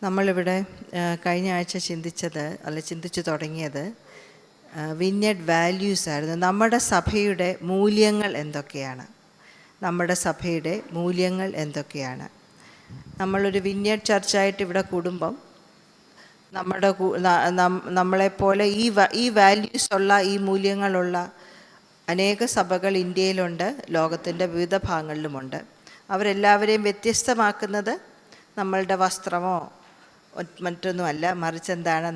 നമ്മളിവിടെ കഴിഞ്ഞ ആഴ്ച ചിന്തിച്ചു തുടങ്ങിയത് വിന്യഡ് വാല്യൂസ് ആയിരുന്നു. നമ്മുടെ സഭയുടെ മൂല്യങ്ങൾ എന്തൊക്കെയാണ്? നമ്മുടെ സഭയുടെ മൂല്യങ്ങൾ എന്തൊക്കെയാണ്? നമ്മളൊരു വിന്യഡ് ചർച്ചായിട്ട് ഇവിടെ കൂടുമ്പം നമ്മളെപ്പോലെ ഈ വാല്യൂസ് ഉള്ള, ഈ മൂല്യങ്ങളുള്ള അനേക സഭകൾ ഇന്ത്യയിലുണ്ട്, ലോകത്തിൻ്റെ വിവിധ ഭാഗങ്ങളിലുമുണ്ട്. അവരെല്ലാവരെയും വ്യത്യസ്തമാക്കുന്നത് നമ്മളുടെ വസ്ത്രമോ മറ്റൊന്നുമല്ല, മറിച്ച് എന്താണ്?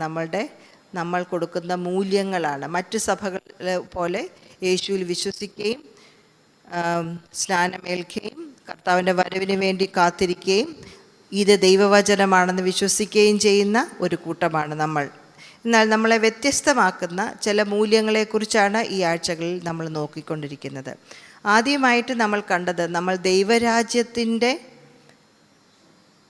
നമ്മൾ കൊടുക്കുന്ന മൂല്യങ്ങളാണ്. മറ്റു സഭകളെ പോലെ യേശുവിൽ വിശ്വസിക്കുകയും സ്നാനമേൽക്കുകയും കർത്താവിൻ്റെ വരവിന് വേണ്ടി കാത്തിരിക്കുകയും ഇത് ദൈവവചനമാണെന്ന് വിശ്വസിക്കുകയും ചെയ്യുന്ന ഒരു കൂട്ടമാണ് നമ്മൾ. എന്നാൽ നമ്മളെ വ്യത്യസ്തമാക്കുന്ന ചില മൂല്യങ്ങളെക്കുറിച്ചാണ് ഈ ആഴ്ചകളിൽ നമ്മൾ നോക്കിക്കൊണ്ടിരിക്കുന്നത്. ആദ്യമായിട്ട് നമ്മൾ കണ്ടത്, നമ്മൾ ദൈവരാജ്യത്തിൻ്റെ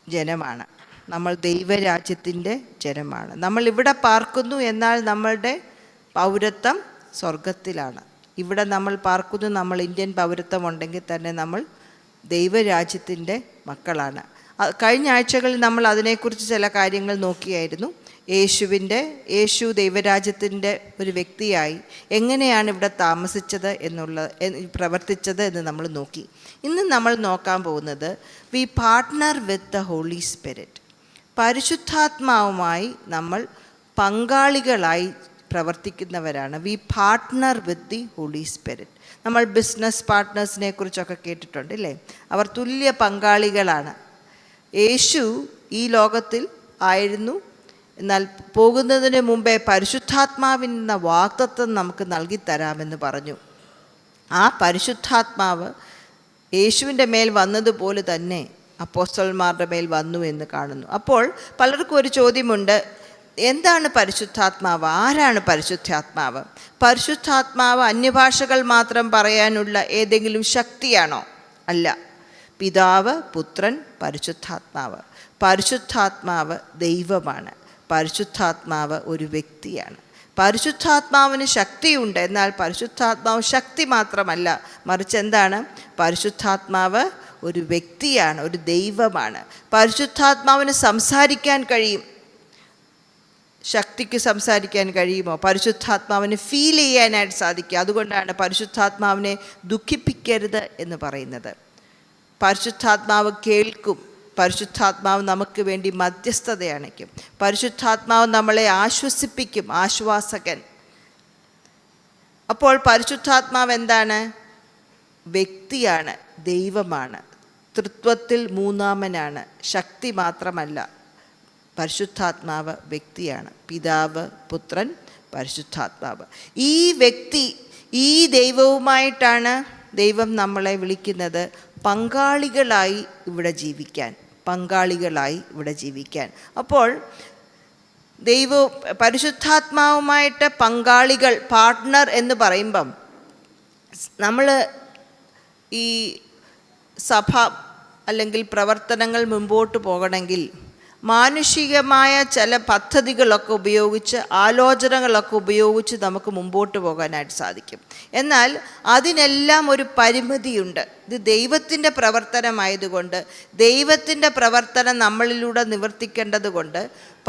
ജനമാണ്. നമ്മൾ ദൈവരാജ്യത്തിൻ്റെ ജനമാണ്. നമ്മൾ ഇവിടെ പാർക്കുന്നു, എന്നാൽ നമ്മളുടെ പൗരത്വം സ്വർഗത്തിലാണ്. ഇവിടെ നമ്മൾ പാർക്കുന്നു, നമ്മൾ ഇന്ത്യൻ പൗരത്വം ഉണ്ടെങ്കിൽ തന്നെ നമ്മൾ ദൈവരാജ്യത്തിൻ്റെ മക്കളാണ്. കഴിഞ്ഞ ആഴ്ചകളിൽ നമ്മൾ അതിനെക്കുറിച്ച് ചില കാര്യങ്ങൾ നോക്കിയായിരുന്നു. യേശു ദൈവരാജ്യത്തിൻ്റെ ഒരു വ്യക്തിയായി എങ്ങനെയാണ് ഇവിടെ താമസിച്ചത് പ്രവർത്തിച്ചത് എന്ന് നമ്മൾ നോക്കി. ഇന്ന് നമ്മൾ നോക്കാൻ പോകുന്നത് we partner with the Holy Spirit. പരിശുദ്ധാത്മാവുമായി നമ്മൾ പങ്കാളികളായി പ്രവർത്തിക്കുന്നവരാണ്. We partner with the Holy Spirit. നമ്മൾ ബിസിനസ് പാർട്ട്നേഴ്സിനെ കുറിച്ചൊക്കെ കേട്ടിട്ടുണ്ട്, അല്ലേ? അവർ തുല്യ പങ്കാളികളാണ്. യേശു ഈ ലോകത്തിൽ ആയിരുന്നു, എന്നാൽ പോകുന്നതിന് മുമ്പേ പരിശുദ്ധാത്മാവിൻ്റെ വാഗ്ദത്തം നമുക്ക് നൽകിത്തരാമെന്ന് പറഞ്ഞു. ആ പരിശുദ്ധാത്മാവ് യേശുവിൻ്റെ മേൽ വന്നതുപോലെ തന്നെ അപ്പോസ്തലന്മാരുടെ മേൽ വന്നു എന്ന് കാണുന്നു. അപ്പോൾ പലർക്കും ഒരു ചോദ്യമുണ്ട്, എന്താണ് പരിശുദ്ധാത്മാവ്? ആരാണ് പരിശുദ്ധാത്മാവ്? പരിശുദ്ധാത്മാവ് അന്യഭാഷകൾ മാത്രം പറയാനുള്ള ഏതെങ്കിലും ശക്തിയാണോ? അല്ല. പിതാവ്, പുത്രൻ, പരിശുദ്ധാത്മാവ്. പരിശുദ്ധാത്മാവ് ദൈവമാണ്. പരിശുദ്ധാത്മാവ് ഒരു വ്യക്തിയാണ്. പരിശുദ്ധാത്മാവിന് ശക്തിയുണ്ട്, എന്നാൽ പരിശുദ്ധാത്മാവ് ശക്തി മാത്രമല്ല, മറിച്ച് എന്താണ്? പരിശുദ്ധാത്മാവ് ഒരു വ്യക്തിയാണ്, ഒരു ദൈവമാണ്. പരിശുദ്ധാത്മാവിന് സംസാരിക്കാൻ കഴിയും. ശക്തിക്ക് സംസാരിക്കാൻ കഴിയുമോ? പരിശുദ്ധാത്മാവിന് ഫീൽ ചെയ്യാനായിട്ട് സാധിക്കും. അതുകൊണ്ടാണ് പരിശുദ്ധാത്മാവിനെ ദുഃഖിപ്പിക്കരുത് എന്ന് പറയുന്നത്. പരിശുദ്ധാത്മാവ് കേൾക്കും. പരിശുദ്ധാത്മാവ് നമുക്ക് വേണ്ടി മധ്യസ്ഥത അണയ്ക്കും. പരിശുദ്ധാത്മാവ് നമ്മളെ ആശ്വസിപ്പിക്കും, ആശ്വാസകൻ. അപ്പോൾ പരിശുദ്ധാത്മാവ് എന്താണ്? വ്യക്തിയാണ്, ദൈവമാണ്, തൃത്വത്തിൽ മൂന്നാമനാണ്, ശക്തി മാത്രമല്ല. പരിശുദ്ധാത്മാവ് വ്യക്തിയാണ്. പിതാവ്, പുത്രൻ, പരിശുദ്ധാത്മാവ്. ഈ വ്യക്തി, ഈ ദൈവവുമായിട്ടാണ് ദൈവം നമ്മളെ വിളിക്കുന്നത് പങ്കാളികളായി ഇവിടെ ജീവിക്കാൻ. അപ്പോൾ പരിശുദ്ധാത്മാവുമായിട്ട് പങ്കാളികൾ, പാർട്ട്ണർ എന്ന് പറയുമ്പം നമ്മൾ ഈ സഭ അല്ലെങ്കിൽ പ്രവർത്തനങ്ങൾ മുമ്പോട്ട് പോകണമെങ്കിൽ മാനുഷികമായ ചില പദ്ധതികളൊക്കെ ഉപയോഗിച്ച്, ആലോചനകളൊക്കെ ഉപയോഗിച്ച് നമുക്ക് മുമ്പോട്ട് പോകാനായിട്ട് സാധിക്കും. എന്നാൽ അതിനെല്ലാം ഒരു പരിമിതിയുണ്ട്. ഇത് ദൈവത്തിൻ്റെ പ്രവർത്തനമായതുകൊണ്ട്, ദൈവത്തിൻ്റെ പ്രവർത്തനം നമ്മളിലൂടെ നിവർത്തിക്കേണ്ടത് കൊണ്ട്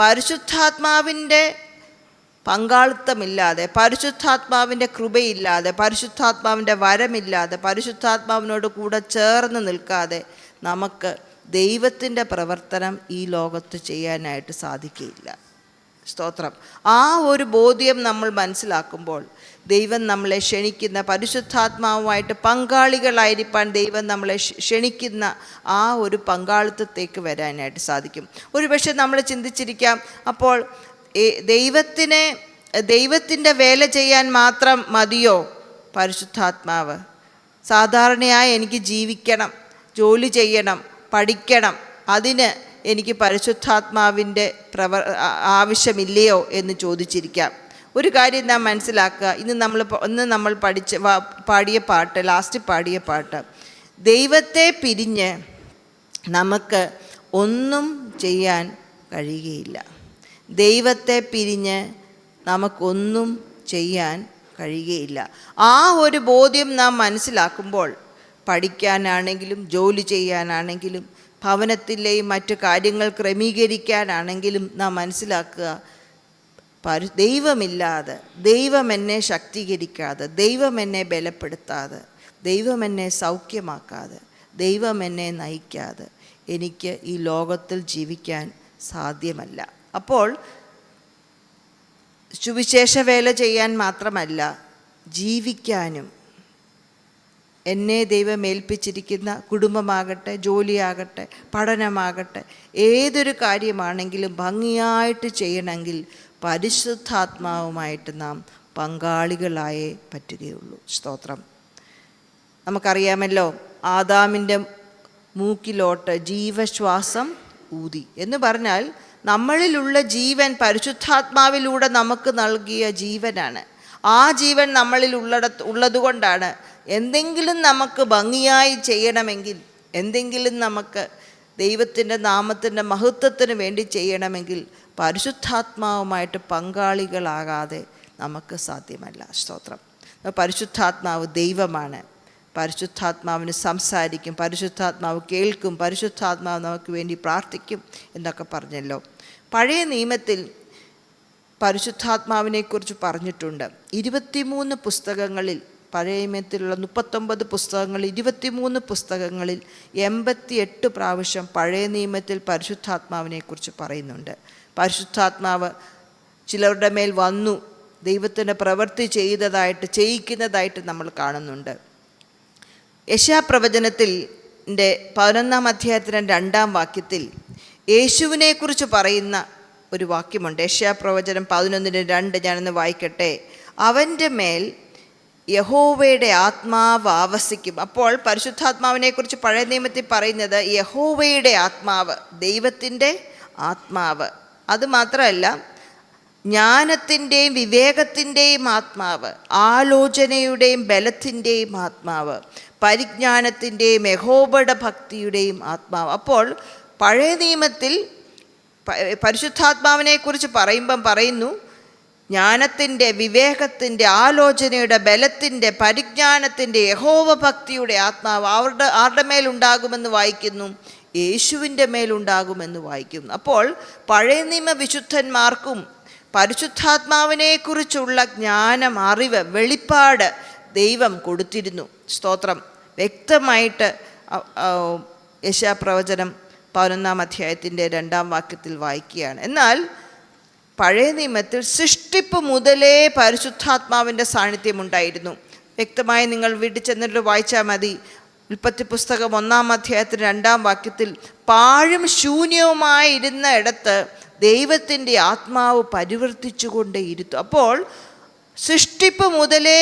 പരിശുദ്ധാത്മാവിൻ്റെ പങ്കാളിത്തമില്ലാതെ, പരിശുദ്ധാത്മാവിൻ്റെ കൃപയില്ലാതെ, പരിശുദ്ധാത്മാവിൻ്റെ വരമില്ലാതെ, പരിശുദ്ധാത്മാവിനോട് കൂടെ ചേർന്ന് നിൽക്കാതെ നമുക്ക് ദൈവത്തിൻ്റെ പ്രവർത്തനം ഈ ലോകത്ത് ചെയ്യാനായിട്ട് സാധിക്കുകയില്ല. സ്തോത്രം. ആ ഒരു ബോധ്യം നമ്മൾ മനസ്സിലാക്കുമ്പോൾ ദൈവം നമ്മളെ ക്ഷണിക്കുന്ന, പരിശുദ്ധാത്മാവുമായിട്ട് പങ്കാളികളായിരിക്കാൻ ദൈവം നമ്മളെ ക്ഷണിക്കുന്ന ആ ഒരു പങ്കാളിത്തത്തേക്ക് വരാനായിട്ട് സാധിക്കും. ഒരുപക്ഷെ നമ്മൾ ചിന്തിച്ചിരിക്കാം, അപ്പോൾ ദൈവത്തിൻ്റെ വേല ചെയ്യാൻ മാത്രം മതിയോ പരിശുദ്ധാത്മാവ്? സാധാരണയായി എനിക്ക് ജീവിക്കണം, ജോലി ചെയ്യണം, പഠിക്കണം, അതിന് എനിക്ക് പരിശുദ്ധാത്മാവിൻ്റെ ആവശ്യമില്ലയോ എന്ന് ചോദിച്ചിരിക്കാം. ഒരു കാര്യം നാം മനസ്സിലാക്കുക. ഇന്ന് നമ്മൾ ലാസ്റ്റ് പാടിയ പാട്ട്, ദൈവത്തെ പിരിഞ്ഞ് നമുക്ക് ഒന്നും ചെയ്യാൻ കഴിയുകയില്ല. ദൈവത്തെ പിരിഞ്ഞ് നമുക്കൊന്നും ചെയ്യാൻ കഴിയുകയില്ല. ആ ഒരു ബോധ്യം നാം മനസ്സിലാക്കുമ്പോൾ പഠിക്കാനാണെങ്കിലും, ജോലി ചെയ്യാനാണെങ്കിലും, ഭവനത്തിലെയും മറ്റു കാര്യങ്ങൾ ക്രമീകരിക്കാനാണെങ്കിലും നാം മനസ്സിലാക്കുക, ദൈവമില്ലാതെ, ദൈവം എന്നെ ശക്തീകരിക്കാതെ, ദൈവം എന്നെ ബലപ്പെടുത്താതെ, ദൈവം എന്നെ സൗഖ്യമാക്കാതെ, ദൈവം എന്നെ നയിക്കാതെ എനിക്ക് ഈ ലോകത്തിൽ ജീവിക്കാൻ സാധ്യമല്ല. അപ്പോൾ സുവിശേഷ വേല ചെയ്യാൻ മാത്രമല്ല, ജീവിക്കാനും എന്നെ ദൈവം ഏൽപ്പിച്ചിരിക്കുന്ന കുടുംബമാകട്ടെ, ജോലിയാകട്ടെ, പഠനമാകട്ടെ, ഏതൊരു കാര്യമാണെങ്കിലും ഭംഗിയായിട്ട് ചെയ്യണമെങ്കിൽ പരിശുദ്ധാത്മാവുമായിട്ട് നാം പങ്കാളികളായേ പറ്റുകയുള്ളൂ. സ്തോത്രം. നമുക്കറിയാമല്ലോ, ആദാമിൻ്റെ മൂക്കിലോട്ട് ജീവശ്വാസം ഊതി എന്ന് പറഞ്ഞാൽ നമ്മളിലുള്ള ജീവൻ പരിശുദ്ധാത്മാവിലൂടെ നമുക്ക് നൽകിയ ജീവനാണ്. ആ ജീവൻ നമ്മളിൽ ഉള്ളതുകൊണ്ടാണ് എന്തെങ്കിലും നമുക്ക് ഭംഗിയായി ചെയ്യണമെങ്കിൽ, എന്തെങ്കിലും നമുക്ക് ദൈവത്തിൻ്റെ നാമത്തിൻ്റെ മഹത്വത്തിന് വേണ്ടി ചെയ്യണമെങ്കിൽ പരിശുദ്ധാത്മാവുമായിട്ട് പങ്കാളികളാകാതെ നമുക്ക് സാധ്യമല്ല. സ്തോത്രം. പരിശുദ്ധാത്മാവ് ദൈവമാണ്. പരിശുദ്ധാത്മാവിന് സംസാരിക്കും, പരിശുദ്ധാത്മാവ് കേൾക്കും, പരിശുദ്ധാത്മാവ് നമുക്ക് വേണ്ടി പ്രാർത്ഥിക്കും എന്നൊക്കെ പറഞ്ഞല്ലോ. പഴയ നിയമത്തിൽ പരിശുദ്ധാത്മാവിനെക്കുറിച്ച് പറഞ്ഞിട്ടുണ്ട്. 23 പുസ്തകങ്ങളിൽ, പഴയ നിയമത്തിലുള്ള 39 പുസ്തകങ്ങളിൽ 23 പുസ്തകങ്ങളിൽ 88 പ്രാവശ്യം പഴയ നിയമത്തിൽ പരിശുദ്ധാത്മാവിനെക്കുറിച്ച് പറയുന്നുണ്ട്. പരിശുദ്ധാത്മാവ് ചിലരുടെ മേൽ വന്നു ദൈവത്തിൻ്റെ പ്രവൃത്തി ചെയ്യിക്കുന്നതായിട്ട് നമ്മൾ കാണുന്നുണ്ട്. യെശയ്യാപ്രവചനത്തിൻ്റെ 11-ാം അധ്യായത്തിൻ്റെ 2-ാം വാക്യത്തിൽ യേശുവിനെക്കുറിച്ച് പറയുന്ന ഒരു വാക്യമുണ്ട്. യെശയ്യാപ്രവചനം 11:2 ഞാനൊന്ന് വായിക്കട്ടെ. അവൻ്റെ മേൽ യഹോവയുടെ ആത്മാവ് ആവസിക്കും. അപ്പോൾ പരിശുദ്ധാത്മാവിനെക്കുറിച്ച് പഴയ നിയമത്തിൽ പറയുന്നത് യഹോവയുടെ ആത്മാവ്, ദൈവത്തിൻ്റെ ആത്മാവ്. അതുമാത്രമല്ല, ജ്ഞാനത്തിൻ്റെയും വിവേകത്തിൻ്റെയും ആത്മാവ്, ആലോചനയുടെയും ബലത്തിൻ്റെയും ആത്മാവ്, പരിജ്ഞാനത്തിൻ്റെയും യഹോവയുടെ ഭക്തിയുടെയും ആത്മാവ്. അപ്പോൾ പഴയ നിയമത്തിൽ പരിശുദ്ധാത്മാവിനെക്കുറിച്ച് പറയുന്നു ജ്ഞാനത്തിൻ്റെ, വിവേകത്തിൻ്റെ, ആലോചനയുടെ, ബലത്തിൻ്റെ, പരിജ്ഞാനത്തിൻ്റെ, യഹോവ ഭക്തിയുടെ ആത്മാവ് ആരുടെ മേലുണ്ടാകുമെന്ന് വായിക്കുന്നു? യേശുവിൻ്റെ മേലുണ്ടാകുമെന്ന് വായിക്കുന്നു. അപ്പോൾ പഴയ നിയമ വിശുദ്ധന്മാർക്കും പരിശുദ്ധാത്മാവിനെക്കുറിച്ചുള്ള ജ്ഞാനം, അറിവ്, വെളിപ്പാട് ദൈവം കൊടുത്തിരുന്നു. സ്തോത്രം. വ്യക്തമായിട്ട് യെശയ്യാപ്രവചനം 11-ാം അധ്യായത്തിൻ്റെ 2-ാം വാക്യത്തിൽ വായിക്കുകയാണ്. എന്നാൽ പഴയ നിയമത്തിൽ സൃഷ്ടിപ്പ് മുതലേ പരിശുദ്ധാത്മാവിൻ്റെ സാന്നിധ്യം ഉണ്ടായിരുന്നു. വ്യക്തമായി നിങ്ങൾ വീട്ടിൽ ചെന്നിട്ട് വായിച്ചാൽ മതി. ഉൽപ്പത്തി പുസ്തകം 1-ാം അധ്യായത്തിന് 2-ാം വാക്യത്തിൽ പാഴും ശൂന്യവുമായിരുന്ന ഇടത്ത് ദൈവത്തിൻ്റെ ആത്മാവ് പരിവർത്തിച്ചുകൊണ്ടേയിരുന്നു. അപ്പോൾ സൃഷ്ടിപ്പ് മുതലേ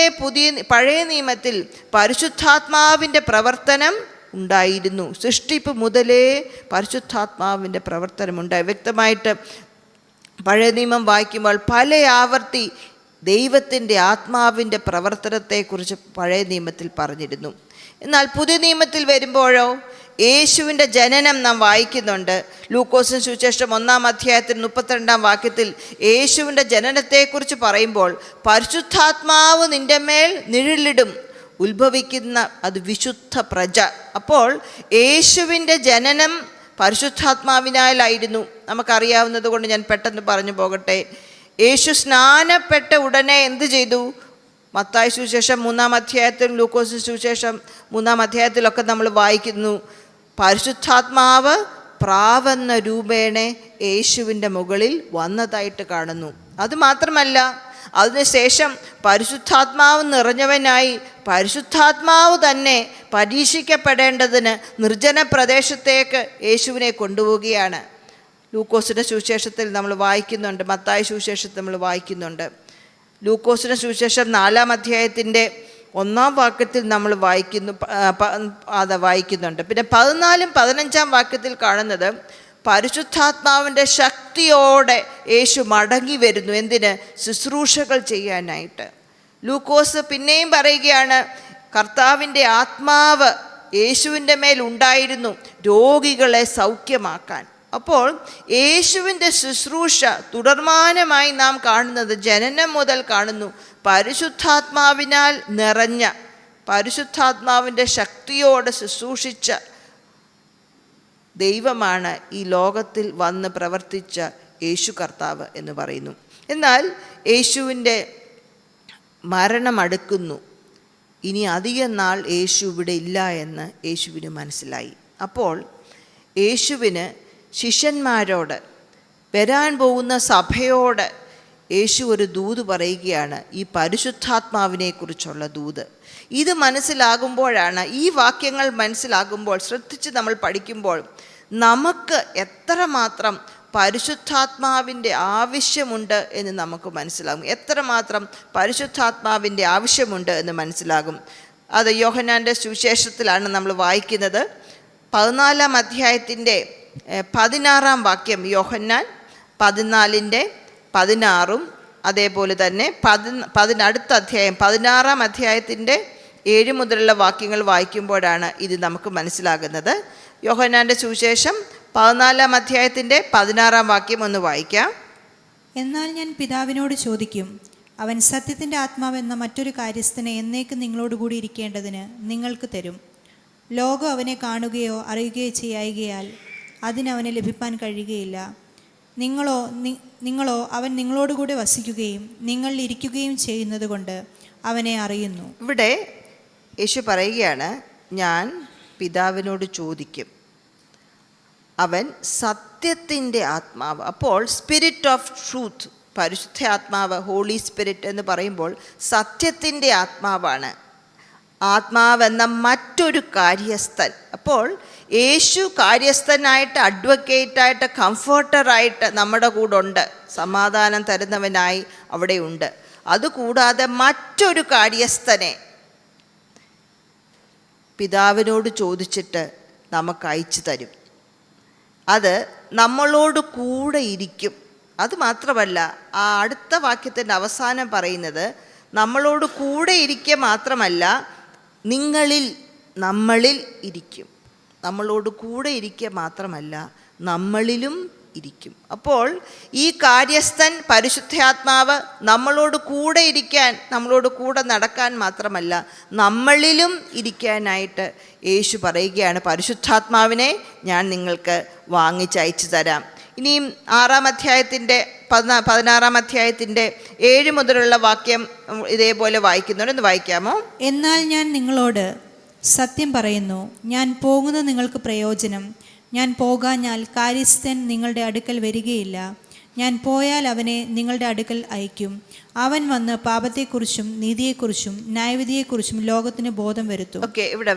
പഴയ നിയമത്തിൽ പരിശുദ്ധാത്മാവിൻ്റെ പ്രവർത്തനം ഉണ്ടായിരുന്നു. സൃഷ്ടിപ്പ് മുതലേ പരിശുദ്ധാത്മാവിൻ്റെ പ്രവർത്തനമുണ്ടായി. വ്യക്തമായിട്ട് പഴയ നിയമം വായിക്കുമ്പോൾ പല ആവർത്തി ദൈവത്തിൻ്റെ ആത്മാവിൻ്റെ പ്രവർത്തനത്തെക്കുറിച്ച് പഴയ നിയമത്തിൽ പറഞ്ഞിരുന്നു. എന്നാൽ പുതിയ നിയമത്തിൽ വരുമ്പോഴോ യേശുവിൻ്റെ ജനനം നാം വായിക്കുന്നുണ്ട്. ലൂക്കോസിന് സുവിശേഷം 1-ാം അധ്യായത്തിൽ 32-ാം വാക്യത്തിൽ യേശുവിൻ്റെ ജനനത്തെക്കുറിച്ച് പറയുമ്പോൾ പരിശുദ്ധാത്മാവ് നിൻ്റെ മേൽ നിഴലിടും, ഉത്ഭവിക്കുന്ന അത് വിശുദ്ധ പ്രജ. അപ്പോൾ യേശുവിൻ്റെ ജനനം പരിശുദ്ധാത്മാവിനാലായിരുന്നു. നമുക്കറിയാവുന്നത് കൊണ്ട് ഞാൻ പെട്ടെന്ന് പറഞ്ഞു പോകട്ടെ. യേശു സ്നാനപ്പെട്ട ഉടനെ എന്ത് ചെയ്തു? മത്തായി സുവിശേഷം 3-ാം അധ്യായത്തിലും ലൂക്കോസ് സുവിശേഷം 3-ാം അധ്യായത്തിലൊക്കെ നമ്മൾ വായിക്കുന്നു, പരിശുദ്ധാത്മാവ് പ്രാവെന്ന രൂപേണ യേശുവിൻ്റെ മുകളിൽ വന്നതായിട്ട് കാണുന്നു. അതുമാത്രമല്ല, അതിനുശേഷം പരിശുദ്ധാത്മാവ് നിറഞ്ഞവനായി പരിശുദ്ധാത്മാവ് തന്നെ പരീക്ഷിക്കപ്പെടേണ്ടതിന് നിർജ്ജന പ്രദേശത്തേക്ക് യേശുവിനെ കൊണ്ടുപോവുകയാണ്. ലൂക്കോസിൻ്റെ സുവിശേഷത്തിൽ നമ്മൾ വായിക്കുന്നുണ്ട്, മത്തായി സുവിശേഷത്തിൽ നമ്മൾ വായിക്കുന്നുണ്ട്. ലൂക്കോസിൻ്റെ സുവിശേഷം 4-ാം അധ്യായത്തിൻ്റെ 1-ാം വാക്യത്തിൽ നമ്മൾ വായിക്കുന്നുണ്ട്. പിന്നെ 14-ും 15-ാം വാക്യത്തിൽ കാണുന്നത് പരിശുദ്ധാത്മാവിൻ്റെ ശക്തിയോടെ യേശു മടങ്ങി വരുന്നു. എന്തിന്? ശുശ്രൂഷകൾ ചെയ്യാനായിട്ട്. ലൂക്കോസ് പിന്നെയും പറയുകയാണ്, കർത്താവിൻ്റെ ആത്മാവ് യേശുവിൻ്റെ മേൽ ഉണ്ടായിരുന്നു രോഗികളെ സൗഖ്യമാക്കാൻ. അപ്പോൾ യേശുവിൻ്റെ ശുശ്രൂഷ തുടർമാനമായി നാം കാണുന്നത്, ജനനം മുതൽ കാണുന്നു, പരിശുദ്ധാത്മാവിനാൽ നിറഞ്ഞ, പരിശുദ്ധാത്മാവിൻ്റെ ശക്തിയോടെ ശുശ്രൂഷിച്ച ദൈവമാണ് ഈ ലോകത്തിൽ വന്ന് പ്രവർത്തിച്ച യേശു കർത്താവ് എന്ന് പറയുന്നു. എന്നാൽ യേശുവിൻ്റെ മരണം അടുക്കുന്നു. ഇനി അധികം നാൾ യേശു ഇവിടെ ഇല്ല എന്ന് യേശുവിന് മനസ്സിലായി. അപ്പോൾ യേശുവിന് ശിഷ്യന്മാരോട്, വരാൻ പോകുന്ന സഭയോട് യേശു ഒരു ദൂത് പറയുകയാണ്, ഈ പരിശുദ്ധാത്മാവിനെക്കുറിച്ചുള്ള ദൂത്. ഇത് മനസ്സിലാകുമ്പോഴാണ്, ഈ വാക്യങ്ങൾ മനസ്സിലാകുമ്പോൾ, ശ്രദ്ധിച്ച് നമ്മൾ പഠിക്കുമ്പോൾ നമുക്ക് എത്രമാത്രം പരിശുദ്ധാത്മാവിൻ്റെ ആവശ്യമുണ്ട് എന്ന് നമുക്ക് മനസ്സിലാകും. എത്രമാത്രം പരിശുദ്ധാത്മാവിൻ്റെ ആവശ്യമുണ്ട് എന്ന് മനസ്സിലാകും. അത് യോഹന്നാൻ്റെ സുവിശേഷത്തിലാണ് നമ്മൾ വായിക്കുന്നത്. 14-ാം അധ്യായത്തിൻ്റെ 16-ാം വാക്യം, യോഹന്നാൻ 14-16, അതേപോലെ തന്നെ അടുത്ത അധ്യായം 16-ാം അധ്യായത്തിൻ്റെ 7 മുതലുള്ള വാക്യങ്ങൾ വായിക്കുമ്പോഴാണ് ഇത് നമുക്ക് മനസ്സിലാകുന്നത്. യോഹന്നാൻ്റെ സുവിശേഷം 14-ാം അധ്യായത്തിൻ്റെ 16-ാം വാക്യം ഒന്ന് വായിക്കാം. എന്നാൽ ഞാൻ പിതാവിനോട് ചോദിക്കും, അവൻ സത്യത്തിൻ്റെ ആത്മാവെന്ന മറ്റൊരു കാര്യസ്ഥനെ എന്നേക്കും നിങ്ങളോടുകൂടി ഇരിക്കേണ്ടതിന് നിങ്ങൾക്ക് തരും. ലോകം അവനെ കാണുകയോ അറിയുകയോ ചെയ്യായികയാൽ അതിനവനെ ലഭിപ്പാൻ കഴിയുകയില്ല. നിങ്ങളോ അവൻ നിങ്ങളോടുകൂടെ വസിക്കുകയും നിങ്ങളിൽ ഇരിക്കുകയും ചെയ്യുന്നത് കൊണ്ട് അവനെ അറിയുന്നു. ഇവിടെ യേശു പറയുകയാണ്, ഞാൻ പിതാവിനോട് ചോദിക്കും, അവൻ സത്യത്തിൻ്റെ ആത്മാവ്. അപ്പോൾ സ്പിരിറ്റ് ഓഫ് ട്രൂത്ത്, പരിശുദ്ധ ആത്മാവ്, ഹോളി സ്പിരിറ്റ് എന്ന് പറയുമ്പോൾ സത്യത്തിൻ്റെ ആത്മാവാണ്. ആത്മാവെന്ന മറ്റൊരു കാര്യസ്ഥൻ. അപ്പോൾ യേശു കാര്യസ്ഥനായിട്ട്, അഡ്വക്കേറ്റായിട്ട്, കംഫർട്ടറായിട്ട് നമ്മുടെ കൂടെ ഉണ്ട്. സമാധാനം തരുന്നവനായി അവിടെ ഉണ്ട്. അതുകൂടാതെ മറ്റൊരു കാര്യസ്ഥനെ പിതാവിനോട് ചോദിച്ചിട്ട് നമുക്ക് അയച്ചു തരും. അത് നമ്മളോട് കൂടെ ഇരിക്കും. അത് മാത്രമല്ല, ആ അടുത്ത വാക്യത്തിൻ്റെ അവസാനം പറയുന്നത് നമ്മളോട് കൂടെ ഇരിക്കുക മാത്രമല്ല, നമ്മളിൽ ഇരിക്കും. നമ്മളോട് കൂടെ ഇരിക്കുക മാത്രമല്ല, നമ്മളിലും ഇരിക്കും. അപ്പോൾ ഈ കാര്യസ്ഥൻ പരിശുദ്ധാത്മാവ് നമ്മളോട് കൂടെ ഇരിക്കാൻ, നമ്മളോട് കൂടെ നടക്കാൻ മാത്രമല്ല, നമ്മളിലും ഇരിക്കാനായിട്ട് യേശു പറയുകയാണ്, പരിശുദ്ധാത്മാവിനെ ഞാൻ നിങ്ങൾക്ക് വാങ്ങിച്ചയച്ചു തരാം. ഇനിയും 6-ാം അധ്യായത്തിൻ്റെ 16-ാം അധ്യായത്തിൻ്റെ 7 മുതലുള്ള വാക്യം ഇതേപോലെ വായിക്കുന്നുണ്ട്. ഒന്ന് വായിക്കാമോ? എന്നാൽ ഞാൻ നിങ്ങളോട് സത്യം പറയുന്നു, ഞാൻ പോകുന്നത് നിങ്ങൾക്ക് പ്രയോജനം. ഞാൻ പോകാഞ്ഞാൽ കാര്യസ്ഥൻ നിങ്ങളുടെ അടുക്കൽ വരികയില്ല. ഞാൻ പോയാൽ അവനെ നിങ്ങളുടെ അടുക്കൽ അയക്കും. അവൻ വന്ന് പാപത്തെക്കുറിച്ചും നീതിയെക്കുറിച്ചും ന്യായവിധിയെക്കുറിച്ചും ലോകത്തിന് ബോധം വരുത്തും. ഓക്കെ, ഇവിടെ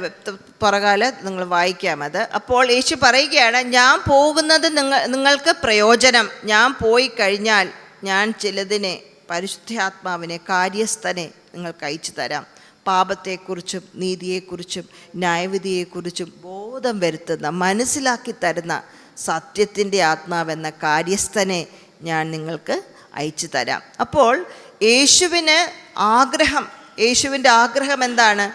പുറകാല് നിങ്ങൾ വായിക്കാം അത്. അപ്പോൾ യേശു പറയുകയാണ്, ഞാൻ പോകുന്നത് നിങ്ങൾക്ക് പ്രയോജനം. ഞാൻ പോയി കഴിഞ്ഞാൽ ഞാൻ ചിലതിനെ, പരിശുദ്ധാത്മാവിനെ, കാര്യസ്ഥനെ നിങ്ങൾക്ക് അയച്ചു തരാം. പാപത്തെക്കുറിച്ചും നീതിയെക്കുറിച്ചും ന്യായവിധിയെക്കുറിച്ചും ബോധം വരുത്തുന്ന, മനസ്സിലാക്കി തരുന്ന സത്യത്തിൻ്റെ ആത്മാവെന്ന കാര്യസ്ഥനെ ഞാൻ നിങ്ങൾക്ക് അയച്ചു തരാം. അപ്പോൾ യേശുവിൻ്റെ ആഗ്രഹം എന്താണ്?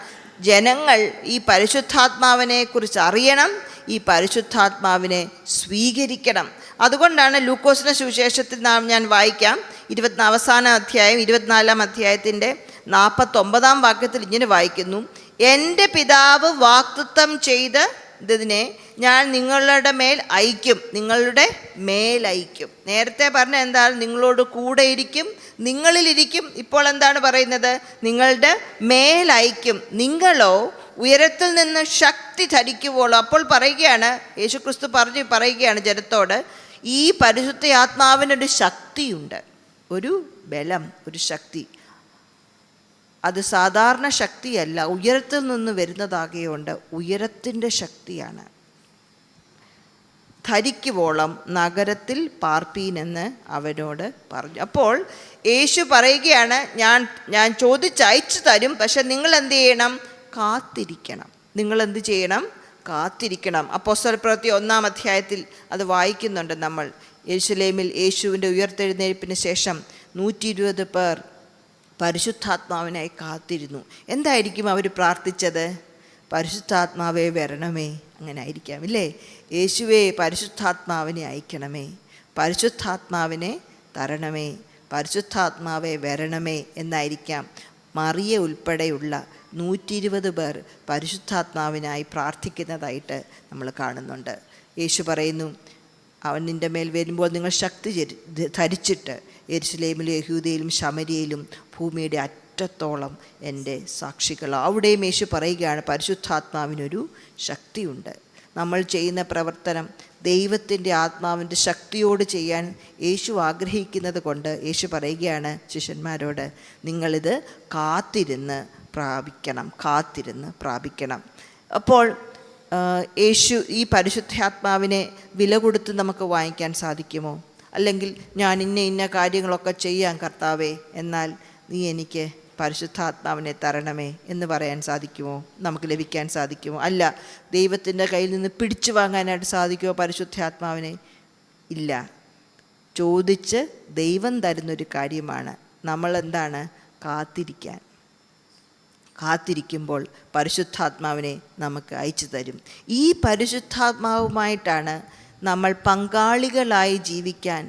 ജനങ്ങൾ ഈ പരിശുദ്ധാത്മാവിനെ കുറിച്ച് അറിയണം, ഈ പരിശുദ്ധാത്മാവിനെ സ്വീകരിക്കണം. അതുകൊണ്ടാണ് ലൂക്കോസിന്റെ സുവിശേഷത്തിൽ ഞാൻ വായിക്കാം, അവസാന അധ്യായം 24-ാം അധ്യായത്തിൻ്റെ 49-ാം വാക്യത്തിൽ ഇങ്ങനെ വായിക്കുന്നു, എൻ്റെ പിതാവ് വാഗ്ദത്തം ചെയ്ത് ഇതിനെ ഞാൻ നിങ്ങളുടെ മേൽ അയക്കും. നേരത്തെ പറഞ്ഞ എന്താണ്? നിങ്ങളോട് കൂടെ ഇരിക്കും, നിങ്ങളിലിരിക്കും. ഇപ്പോൾ എന്താണ് പറയുന്നത്? നിങ്ങളുടെ മേലയക്കും. നിങ്ങളോ ഉയരത്തിൽ നിന്ന് ശക്തി ധരിക്കുവോളൂ. അപ്പോൾ പറയുകയാണ്, യേശുക്രിസ്തു പറയുകയാണ് ജനത്തോട്, ഈ പരിശുദ്ധ ആത്മാവിനൊരു ശക്തിയുണ്ട്, ഒരു ബലം, ഒരു ശക്തി. അത് സാധാരണ ശക്തിയല്ല, ഉയരത്തിൽ നിന്ന് വരുന്നതാകെയുണ്ട്, ഉയരത്തിൻ്റെ ശക്തിയാണ്. ധരിക്കുവോളം നഗരത്തിൽ പാർപ്പീനെന്ന് അവനോട് പറഞ്ഞു. അപ്പോൾ യേശു പറയുകയാണ്, ഞാൻ ചോദിച്ചയച്ചു തരും, പക്ഷെ നിങ്ങൾ എന്ത് ചെയ്യണം? കാത്തിരിക്കണം. നിങ്ങളെന്ത് ചെയ്യണം? കാത്തിരിക്കണം. അപ്പോസ്തലപ്രവൃത്തി 1-ാം അധ്യായത്തിൽ അത് വായിക്കുന്നുണ്ട് നമ്മൾ. യെരുശലേമിൽ യേശുവിൻ്റെ ഉയർത്തെഴുന്നേൽപ്പിന് ശേഷം 120 പേർ പരിശുദ്ധാത്മാവിനായി കാത്തിരുന്നു. എന്തായിരിക്കും അവർ പ്രാർത്ഥിച്ചത്? പരിശുദ്ധാത്മാവേ വരണമേ. അങ്ങനെ ആയിരിക്കാം ഇല്ലേ? യേശുവേ പരിശുദ്ധാത്മാവിനെ അയക്കണമേ, പരിശുദ്ധാത്മാവിനെ തരണമേ, പരിശുദ്ധാത്മാവെ വരണമേ എന്നായിരിക്കാം മറിയ ഉൾപ്പെടെയുള്ള 120 പേർ പരിശുദ്ധാത്മാവിനായി പ്രാർത്ഥിക്കുന്നതായിട്ട് നമ്മൾ കാണുന്നുണ്ട്. യേശു പറയുന്നു, അവൻ നിൻ്റെ മേൽ വരുമ്പോൾ നിങ്ങൾ ശക്തി ധരിച്ചിട്ട് യെരുശലേമിലും യഹൂദയിലും ശമര്യയിലും ഭൂമിയുടെ അറ്റത്തോളം എൻ്റെ സാക്ഷികളാണ്. അവിടെയും യേശു പറയുകയാണ് പരിശുദ്ധാത്മാവിനൊരു ശക്തിയുണ്ട്. നമ്മൾ ചെയ്യുന്ന പ്രവർത്തനം ദൈവത്തിൻ്റെ ആത്മാവിൻ്റെ ശക്തിയോട് ചെയ്യാൻ യേശു ആഗ്രഹിക്കുന്നത് കൊണ്ട് യേശു പറയുകയാണ് ശിഷ്യന്മാരോട്, നിങ്ങളിത് കാത്തിരുന്ന് പ്രാപിക്കണം. അപ്പോൾ യേശു ഈ പരിശുദ്ധാത്മാവിനെ വില കൊടുത്ത് നമുക്ക് വാങ്ങിക്കാൻ സാധിക്കുമോ? അല്ലെങ്കിൽ ഞാൻ ഇന്ന കാര്യങ്ങളൊക്കെ ചെയ്യാം കർത്താവേ, എന്നാൽ നീ എനിക്ക് പരിശുദ്ധാത്മാവിനെ തരണമേ എന്ന് പറയാൻ സാധിക്കുമോ? നമുക്ക് ലഭിക്കാൻ സാധിക്കുമോ? അല്ല. ദൈവത്തിൻ്റെ കയ്യിൽ നിന്ന് പിടിച്ചു വാങ്ങാനായിട്ട് സാധിക്കുമോ പരിശുദ്ധാത്മാവിനെ? ഇല്ല. ചോദിച്ച് ദൈവം തരുന്നൊരു കാര്യമാണ്. നമ്മളെന്താണ്? കാത്തിരിക്കുമ്പോൾ പരിശുദ്ധാത്മാവിനെ നമുക്ക് അയച്ചു തരും. ഈ പരിശുദ്ധാത്മാവുമായിട്ടാണ് നമ്മൾ പങ്കാളികളായി ജീവിക്കാൻ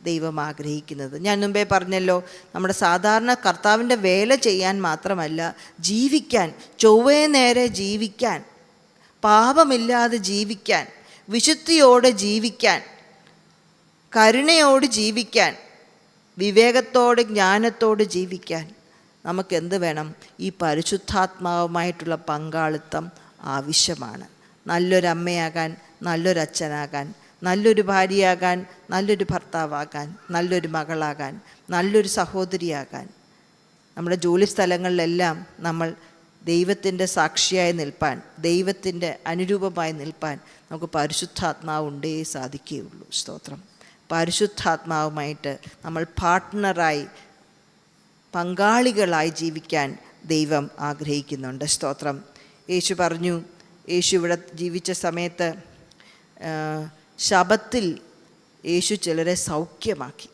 ദൈവം ആഗ്രഹിക്കുന്നത്. ഞാൻ മുമ്പേ പറഞ്ഞല്ലോ, നമ്മുടെ സാധാരണ കർത്താവിൻ്റെ വേല ചെയ്യാൻ മാത്രമല്ല, ജീവിക്കാൻ, ചൊവ്വേ നേരെ ജീവിക്കാൻ, പാപമില്ലാതെ ജീവിക്കാൻ, വിശുദ്ധിയോടെ ജീവിക്കാൻ, കരുണയോട് ജീവിക്കാൻ, വിവേകത്തോടെ ജ്ഞാനത്തോട് ജീവിക്കാൻ നമുക്കെന്ത് വേണം? ഈ പരിശുദ്ധാത്മാവുമായിട്ടുള്ള പങ്കാളിത്തം ആവശ്യമാണ്. നല്ലൊരമ്മയാകാൻ, നല്ലൊരച്ഛനാകാൻ, നല്ലൊരു ഭാര്യയാകാൻ, നല്ലൊരു ഭർത്താവാകാൻ, നല്ലൊരു മകളാകാൻ, നല്ലൊരു സഹോദരിയാകാൻ, നമ്മുടെ ജോലി സ്ഥലങ്ങളിലെല്ലാം നമ്മൾ ദൈവത്തിൻ്റെ സാക്ഷിയായി നിൽപ്പാൻ, ദൈവത്തിൻ്റെ അനുരൂപമായി നിൽപ്പാൻ നമുക്ക് പരിശുദ്ധാത്മാവുണ്ടേ സാധിക്കുകയുള്ളൂ. സ്തോത്രം. പരിശുദ്ധാത്മാവുമായിട്ട് നമ്മൾ പാർട്ട്ണറായി, പങ്കാളികളായി ജീവിക്കാൻ ദൈവം ആഗ്രഹിക്കുന്നുണ്ട്. സ്തോത്രം. യേശു പറഞ്ഞു, യേശു ഇവിടെ ജീവിച്ച സമയത്ത് ശബത്തിൽ യേശു ചിലരെ സൗഖ്യമാക്കി.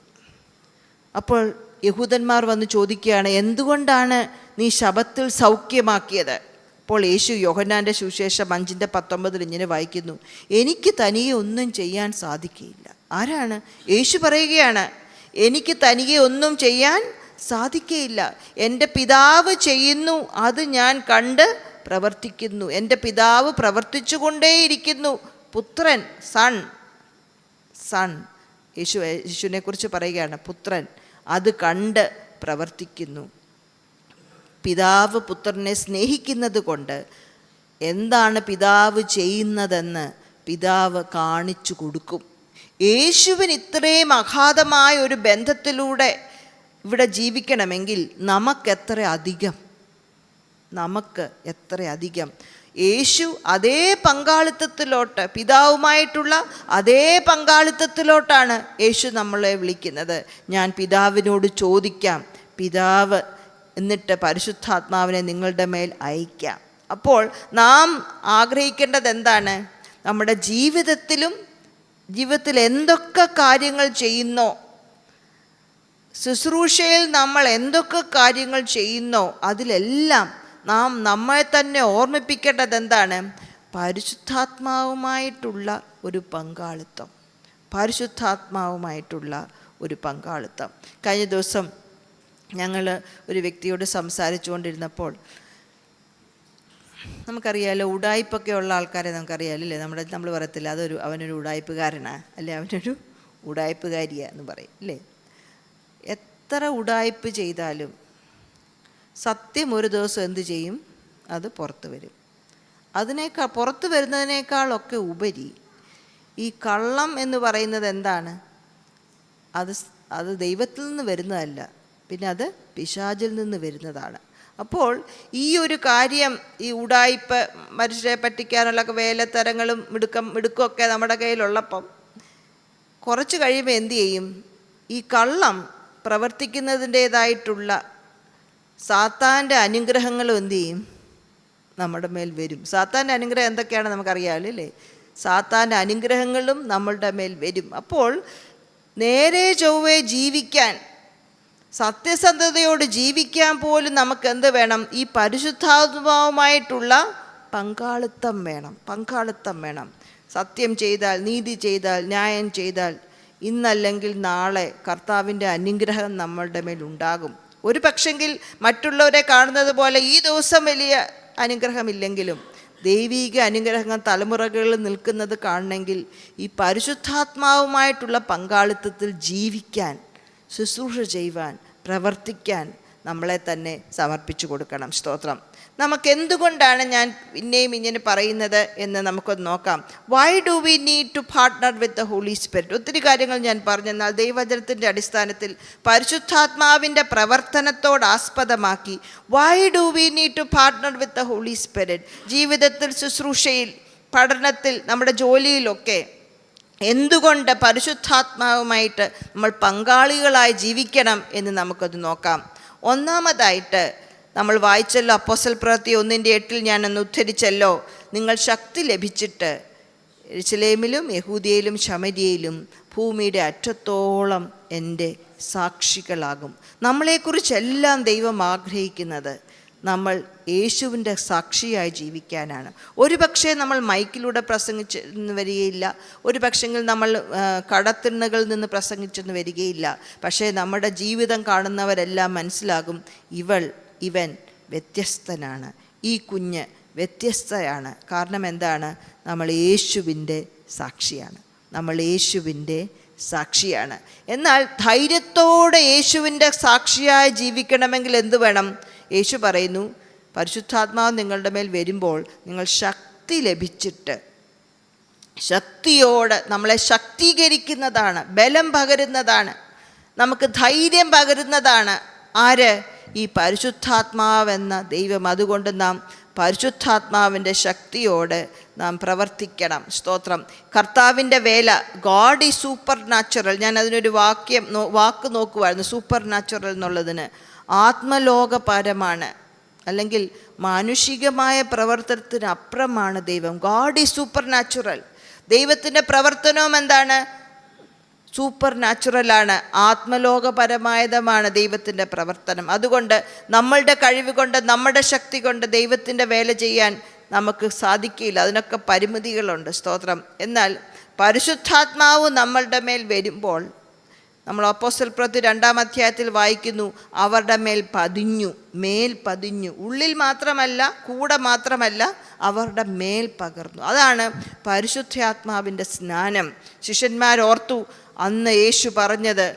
അപ്പോൾ യഹൂദന്മാർ വന്ന് ചോദിക്കുകയാണ്, എന്തുകൊണ്ടാണ് നീ ശബത്തിൽ സൗഖ്യമാക്കിയത്? അപ്പോൾ യേശു യോഹന്നാൻ്റെ സുവിശേഷം 5:19 ഇങ്ങനെ വായിക്കുന്നു, എനിക്ക് തനിയെ ഒന്നും ചെയ്യാൻ സാധിക്കുകയില്ല. ആരാണ്? യേശു പറയുകയാണ്, എനിക്ക് തനിയെ ഒന്നും ചെയ്യാൻ സാധിക്കുകയില്ല. എൻ്റെ പിതാവ് ചെയ്യുന്നു, അത് ഞാൻ കണ്ട് പ്രവർത്തിക്കുന്നു. എൻ്റെ പിതാവ് പ്രവർത്തിച്ചു കൊണ്ടേയിരിക്കുന്നു. പുത്രൻ, സൺ യേശുവിനെ കുറിച്ച് പറയുകയാണ്, പുത്രൻ അത് കണ്ട് പ്രവർത്തിക്കുന്നു. പിതാവ് പുത്രനെ സ്നേഹിക്കുന്നത് കൊണ്ട് എന്താണ് പിതാവ് ചെയ്യുന്നതെന്ന് പിതാവ് കാണിച്ചു കൊടുക്കും. യേശുവിന് ഇത്രയും അഗാധമായ ഒരു ബന്ധത്തിലൂടെ ഇവിടെ ജീവിക്കണമെങ്കിൽ നമുക്ക് എത്ര അധികം യേശു അതേ പങ്കാളിത്തത്തിലോട്ട്, പിതാവുമായിട്ടുള്ള അതേ പങ്കാളിത്തത്തിലോട്ടാണ് യേശു നമ്മളെ വിളിക്കുന്നത്. ഞാൻ പിതാവിനോട് ചോദിക്കാം, പിതാവ് എന്നിട്ട് പരിശുദ്ധാത്മാവിനെ നിങ്ങളുടെ മേൽ അയക്കാം. അപ്പോൾ നാം ആഗ്രഹിക്കേണ്ടത് എന്താണ്? നമ്മുടെ ജീവിതത്തിൽ എന്തൊക്കെ കാര്യങ്ങൾ ചെയ്യുന്നോ, ശുശ്രൂഷയിൽ നമ്മൾ എന്തൊക്കെ കാര്യങ്ങൾ ചെയ്യുന്നോ, അതിലെല്ലാം നാം നമ്മെ തന്നെ ഓർമ്മിപ്പിക്കേണ്ടത് എന്താണ്? പരിശുദ്ധാത്മാവുമായിട്ടുള്ള ഒരു പങ്കാളിത്തം. കഴിഞ്ഞ ദിവസം ഞങ്ങൾ ഒരു വ്യക്തിയോട് സംസാരിച്ചുകൊണ്ടിരുന്നപ്പോൾ, നമുക്കറിയാമല്ലോ, ഉടായ്പൊക്കെ ഉള്ള ആൾക്കാരെ നമുക്കറിയാമല്ലോ അല്ലേ? നമ്മൾ പറയത്തില്ല അവനൊരു ഉടായ്പുകാരനാണ്, അല്ലെ അവനൊരു ഉടായ്പുകാരിയാന്ന് പറയും അല്ലേ? എത്ര ഉടായ്പ് ചെയ്താലും സത്യം ഒരു ദിവസം എന്ത് ചെയ്യും? അത് പുറത്ത് വരും. പുറത്ത് വരുന്നതിനേക്കാളൊക്കെ ഉപരി ഈ കള്ളം എന്ന് പറയുന്നത് എന്താണ്? അത് ദൈവത്തിൽ നിന്ന് വരുന്നതല്ല, പിന്നെ അത് പിശാചിൽ നിന്ന് വരുന്നതാണ്. അപ്പോൾ ഈ ഒരു കാര്യം, ഈ ഉടായ്പ്, മനുഷ്യരെ പറ്റിക്കാനുള്ള വേലത്തരങ്ങളും മിടുക്കുമൊക്കെ നമ്മുടെ കയ്യിലുള്ളപ്പം കുറച്ച് കഴിയുമ്പോൾ എന്തു ചെയ്യും? ഈ കള്ളം പ്രവർത്തിക്കുന്നതിൻ്റേതായിട്ടുള്ള സാത്താൻ്റെ അനുഗ്രഹങ്ങളും എന്തു ചെയ്യും? നമ്മുടെ മേൽ വരും. സാത്താൻ്റെ അനുഗ്രഹം എന്തൊക്കെയാണ് നമുക്കറിയാമല്ലോ അല്ലേ? സാത്താൻ്റെ അനുഗ്രഹങ്ങളും നമ്മളുടെ മേൽ വരും. അപ്പോൾ നേരെ ചൊവ്വേ ജീവിക്കാൻ, സത്യസന്ധതയോട് ജീവിക്കാൻ പോലും നമുക്ക് എന്ത് വേണം? ഈ പരിശുദ്ധാത്മാവുമായിട്ടുള്ള പങ്കാളിത്തം വേണം. സത്യം ചെയ്താൽ, നീതി ചെയ്താൽ, ന്യായം ചെയ്താൽ ഇന്നല്ലെങ്കിൽ നാളെ കർത്താവിൻ്റെ അനുഗ്രഹം നമ്മളുടെ മേൽ ഉണ്ടാകും. ഒരു പക്ഷെങ്കിൽ മറ്റുള്ളവരെ കാണുന്നത് പോലെ ഈ ദിവസം വലിയ അനുഗ്രഹമില്ലെങ്കിലും ദൈവീക അനുഗ്രഹങ്ങൾ തലമുറകളിൽ നിൽക്കുന്നത് കാണണമെങ്കിൽ ഈ പരിശുദ്ധാത്മാവുമായിട്ടുള്ള പങ്കാളിത്തത്തിൽ ജീവിക്കാൻ, ശുശ്രൂഷ ചെയ്യുവാൻ, പ്രവർത്തിക്കാൻ നമ്മളെ തന്നെ സമർപ്പിച്ചു കൊടുക്കണം. സ്തോത്രം. നമുക്ക് എന്തുകൊണ്ടാണ് ഞാൻ പിന്നെയും ഇങ്ങനെ പറയുന്നത് എന്ന് നമുക്കൊന്ന് നോക്കാം. Why do we need to partner with the Holy Spirit? ഒത്തിരി കാര്യങ്ങൾ ഞാൻ പറഞ്ഞു. എന്നാൽ ദൈവവചനത്തിൻ്റെ അടിസ്ഥാനത്തിൽ പരിശുദ്ധാത്മാവിൻ്റെ പ്രവർത്തനത്തോട് ആസ്പദമാക്കി why do we need to partner with the Holy Spirit? ജീവിതത്തിൽ, ശുശ്രൂഷയിൽ, പഠനത്തിൽ, നമ്മുടെ ജോലിയിലൊക്കെ എന്തുകൊണ്ട് പരിശുദ്ധാത്മാവുമായിട്ട് നമ്മൾ പങ്കാളികളായി ജീവിക്കണം എന്ന് നമുക്കത് നോക്കാം. ഒന്നാമതായിട്ട് നമ്മൾ വായിച്ചല്ലോ, അപ്പോസ്തല പ്രവൃത്തി 1:8 ഞാനൊന്ന് ഉദ്ധരിച്ചല്ലോ, നിങ്ങൾ ശക്തി ലഭിച്ചിട്ട് യെരൂശലേമിലും യഹൂദിയയിലും ശമര്യയിലും ഭൂമിയുടെ അറ്റത്തോളം എൻ്റെ സാക്ഷികളാകും. നമ്മളെക്കുറിച്ചെല്ലാം ദൈവം ആഗ്രഹിക്കുന്നത് നമ്മൾ യേശുവിൻ്റെ സാക്ഷിയായി ജീവിക്കാനാണ്. ഒരു പക്ഷേ നമ്മൾ മൈക്കിലൂടെ പ്രസംഗിച്ചെന്ന് വരികയില്ല, ഒരു പക്ഷെങ്കിൽ നമ്മൾ കടത്തിണ്ണകളിൽ നിന്ന് പ്രസംഗിച്ചെന്ന് വരികയില്ല. പക്ഷേ നമ്മുടെ ജീവിതം കാണുന്നവരെല്ലാം മനസ്സിലാകും, ഇവൻ വ്യത്യസ്തനാണ്, ഈ കുഞ്ഞ് വ്യത്യസ്തയാണ്. കാരണം എന്താണ്? നമ്മൾ യേശുവിൻ്റെ സാക്ഷിയാണ്. നമ്മൾ യേശുവിൻ്റെ സാക്ഷിയാണ്. എന്നാൽ ധൈര്യത്തോടെ യേശുവിൻ്റെ സാക്ഷിയായി ജീവിക്കണമെങ്കിൽ എന്ത് വേണം? യേശു പറയുന്നു, പരിശുദ്ധാത്മാവ് നിങ്ങളുടെ മേൽ വരുമ്പോൾ നിങ്ങൾ ശക്തി ലഭിച്ചിട്ട്, ശക്തിയോടെ നമ്മളെ ശക്തീകരിക്കുന്നതാണ്, ബലം പകരുന്നതാണ്, നമുക്ക് ധൈര്യം പകരുന്നതാണ്. ആര്? ഈ പരിശുദ്ധാത്മാവെന്ന ദൈവം. അതുകൊണ്ട് നാം പരിശുദ്ധാത്മാവിൻ്റെ ശക്തിയോടെ നാം പ്രവർത്തിക്കണം. സ്തോത്രം. കർത്താവിൻ്റെ വേല, ഗോഡ് ഈസ് സൂപ്പർ നാച്ചുറൽ. ഞാൻ അതിനൊരു വാക്ക് നോക്കുമായിരുന്നു. സൂപ്പർ നാച്ചുറൽ എന്നുള്ളതിന് ആത്മലോകപരമാണ്, അല്ലെങ്കിൽ മാനുഷികമായ പ്രവർത്തനത്തിന് അപ്പുറമാണ് ദൈവം. God is super natural. ദൈവത്തിൻ്റെ പ്രവർത്തനവും എന്താണ്? സൂപ്പർ നാച്ചുറലാണ്, ആത്മലോകപരമായതുമാണ് ദൈവത്തിൻ്റെ പ്രവർത്തനം. അതുകൊണ്ട് നമ്മളുടെ കഴിവ് കൊണ്ട്, നമ്മുടെ ശക്തി കൊണ്ട് ദൈവത്തിൻ്റെ വേല ചെയ്യാൻ നമുക്ക് സാധിക്കില്ല. അതിനൊക്കെ പരിമിതികളുണ്ട്. സ്തോത്രം. എന്നാൽ പരിശുദ്ധാത്മാവ് നമ്മളുടെ മേൽ വരുമ്പോൾ, നമ്മൾ അപ്പോസ്തല പ്രവൃത്തി 2-ാം അധ്യായത്തിൽ വായിക്കുന്നു, അവരുടെ മേൽ പതിഞ്ഞു. ഉള്ളിൽ മാത്രമല്ല, കൂടെ മാത്രമല്ല, അവരുടെ മേൽ പകർന്നു. അതാണ് പരിശുദ്ധാത്മാവിൻ്റെ സ്നാനം. ശിഷ്യന്മാരോർത്തു, അന്ന് യേശു പറഞ്ഞത്,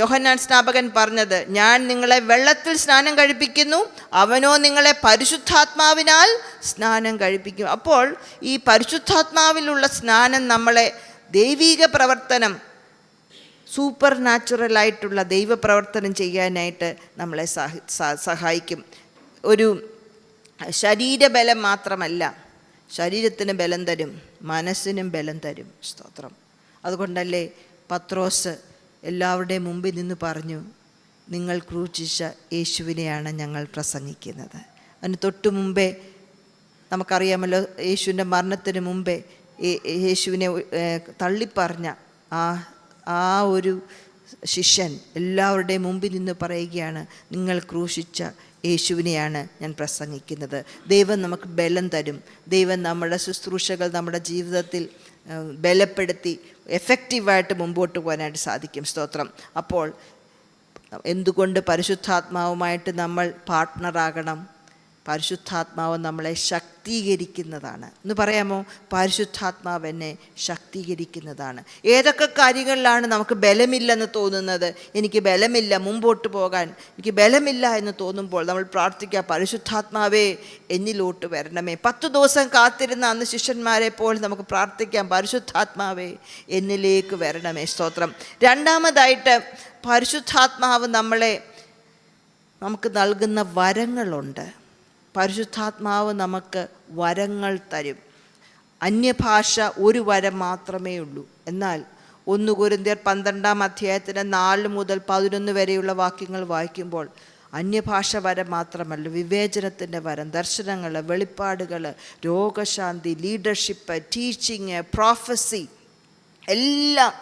യോഹന്നാൻ സ്നാപകൻ പറഞ്ഞത്, ഞാൻ നിങ്ങളെ വെള്ളത്തിൽ സ്നാനം കഴിപ്പിക്കുന്നു, അവനോ നിങ്ങളെ പരിശുദ്ധാത്മാവിനാൽ സ്നാനം കഴിപ്പിക്കും. അപ്പോൾ ഈ പരിശുദ്ധാത്മാവിലുള്ള സ്നാനം നമ്മളെ ദൈവിക പ്രവർത്തനം, സൂപ്പർ നാച്ചുറലായിട്ടുള്ള ദൈവപ്രവർത്തനം ചെയ്യാനായിട്ട് നമ്മളെ സഹായിക്കും. ഒരു ശരീരബലം മാത്രമല്ല, ശരീരത്തിന് ബലം തരും, മനസ്സിനും ബലം തരും. സ്തോത്രം. അതുകൊണ്ടല്ലേ പത്രോസ് എല്ലാവരുടെയും മുമ്പിൽ നിന്ന് പറഞ്ഞു, നിങ്ങൾ ക്രൂശിച്ച യേശുവിനെയാണ് ഞങ്ങൾ പ്രസംഗിക്കുന്നത്. അതിന് തൊട്ടു മുമ്പേ നമുക്കറിയാമല്ലോ, യേശുവിൻ്റെ മരണത്തിന് മുമ്പേ യേശുവിനെ തള്ളിപ്പറഞ്ഞ ആ ഒരു ശിഷ്യൻ എല്ലാവരുടെയും മുമ്പിൽ നിന്ന് പറയുകയാണ്, നിങ്ങൾ ക്രൂശിച്ച യേശുവിനെയാണ് ഞാൻ പ്രസംഗിക്കുന്നത്. ദൈവം നമുക്ക് ബലം തരും. ദൈവം നമ്മുടെ ശുശ്രൂഷകൾ നമ്മുടെ ജീവിതത്തിൽ ബലപ്പെടുത്തി എഫക്റ്റീവായിട്ട് മുമ്പോട്ട് പോകാനായിട്ട് സാധിക്കും. സ്തോത്രം. അപ്പോൾ എന്തുകൊണ്ട് പരിശുദ്ധാത്മാവുമായിട്ട് നമ്മൾ പാർട്ട്ണറാകണം? പരിശുദ്ധാത്മാവ് നമ്മളെ ശക്തീകരിക്കുന്നതാണ്. എന്ന് പറയാമോ? പരിശുദ്ധാത്മാവ് എന്നെ ശക്തീകരിക്കുന്നതാണ്. ഏതൊക്കെ കാര്യങ്ങളിലാണ് നമുക്ക് ബലമില്ലെന്ന് തോന്നുന്നത്, എനിക്ക് ബലമില്ല മുമ്പോട്ട് പോകാൻ, എനിക്ക് ബലമില്ല എന്ന് തോന്നുമ്പോൾ നമ്മൾ പ്രാർത്ഥിക്കുക, പരിശുദ്ധാത്മാവേ എന്നിലോട്ട് വരണമേ. 10 ദിവസം കാത്തിരുന്ന അന്ന് ശിഷ്യന്മാരെ പോലെ നമുക്ക് പ്രാർത്ഥിക്കാം, പരിശുദ്ധാത്മാവേ എന്നിലേക്ക് വരണമേ. സ്തോത്രം. രണ്ടാമതായിട്ട്, പരിശുദ്ധാത്മാവ് നമുക്ക് നൽകുന്ന വരങ്ങളുണ്ട്. പരിശുദ്ധാത്മാവ് നമുക്ക് വരങ്ങൾ തരും. അന്യഭാഷ ഒരു വരം മാത്രമേ ഉള്ളൂ. എന്നാൽ 1 കൊരിന്ത്യർ 12-ാം അധ്യായത്തിന് 4 മുതൽ 11 വരെയുള്ള വാക്യങ്ങൾ വായിക്കുമ്പോൾ അന്യഭാഷ വരം മാത്രമല്ല, വിവേചനത്തിൻ്റെ വരം, ദർശനങ്ങൾ, വെളിപ്പാടുകൾ, രോഗശാന്തി, ലീഡർഷിപ്പ്, ടീച്ചിങ്, പ്രോഫസി, എല്ലാം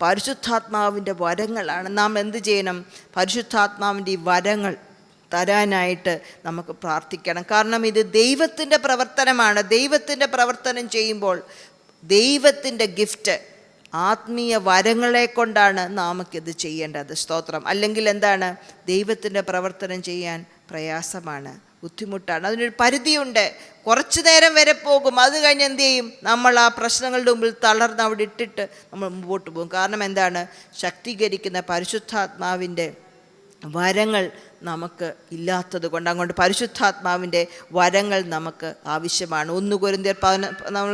പരിശുദ്ധാത്മാവിൻ്റെ വരങ്ങളാണ്. നാം എന്ത് ചെയ്യണം? പരിശുദ്ധാത്മാവിൻ്റെ ഈ വരങ്ങൾ തരാനായിട്ട് നമുക്ക് പ്രാർത്ഥിക്കണം. കാരണം ഇത് ദൈവത്തിൻ്റെ പ്രവർത്തനമാണ്. ദൈവത്തിൻ്റെ പ്രവർത്തനം ചെയ്യുമ്പോൾ ദൈവത്തിൻ്റെ ഗിഫ്റ്റ്, ആത്മീയ വരങ്ങളെ കൊണ്ടാണ് നമുക്കിത് ചെയ്യേണ്ടത്. സ്തോത്രം. അല്ലെങ്കിൽ എന്താണ്? ദൈവത്തിൻ്റെ പ്രവർത്തനം ചെയ്യാൻ പ്രയാസമാണ്, ബുദ്ധിമുട്ടാണ്. അതിനൊരു പരിധിയുണ്ട്. കുറച്ചു നേരം വരെ പോകും. അത് കഴിഞ്ഞ് എന്ത് ചെയ്യും? നമ്മൾ ആ പ്രശ്നങ്ങളുടെ മുമ്പിൽ തളർന്ന് അവിടെ ഇട്ടിട്ട് നമ്മൾ മുമ്പോട്ട് പോകും. കാരണം എന്താണ്? ശക്തീകരിക്കുന്ന പരിശുദ്ധാത്മാവിൻ്റെ വരങ്ങൾ നമുക്ക് ഇല്ലാത്തത് കൊണ്ട്. അങ്ങോട്ട് പരിശുദ്ധാത്മാവിൻ്റെ വരങ്ങൾ നമുക്ക് ആവശ്യമാണ്. 1 കൊരിന്ത്യർ 11 നമ്മൾ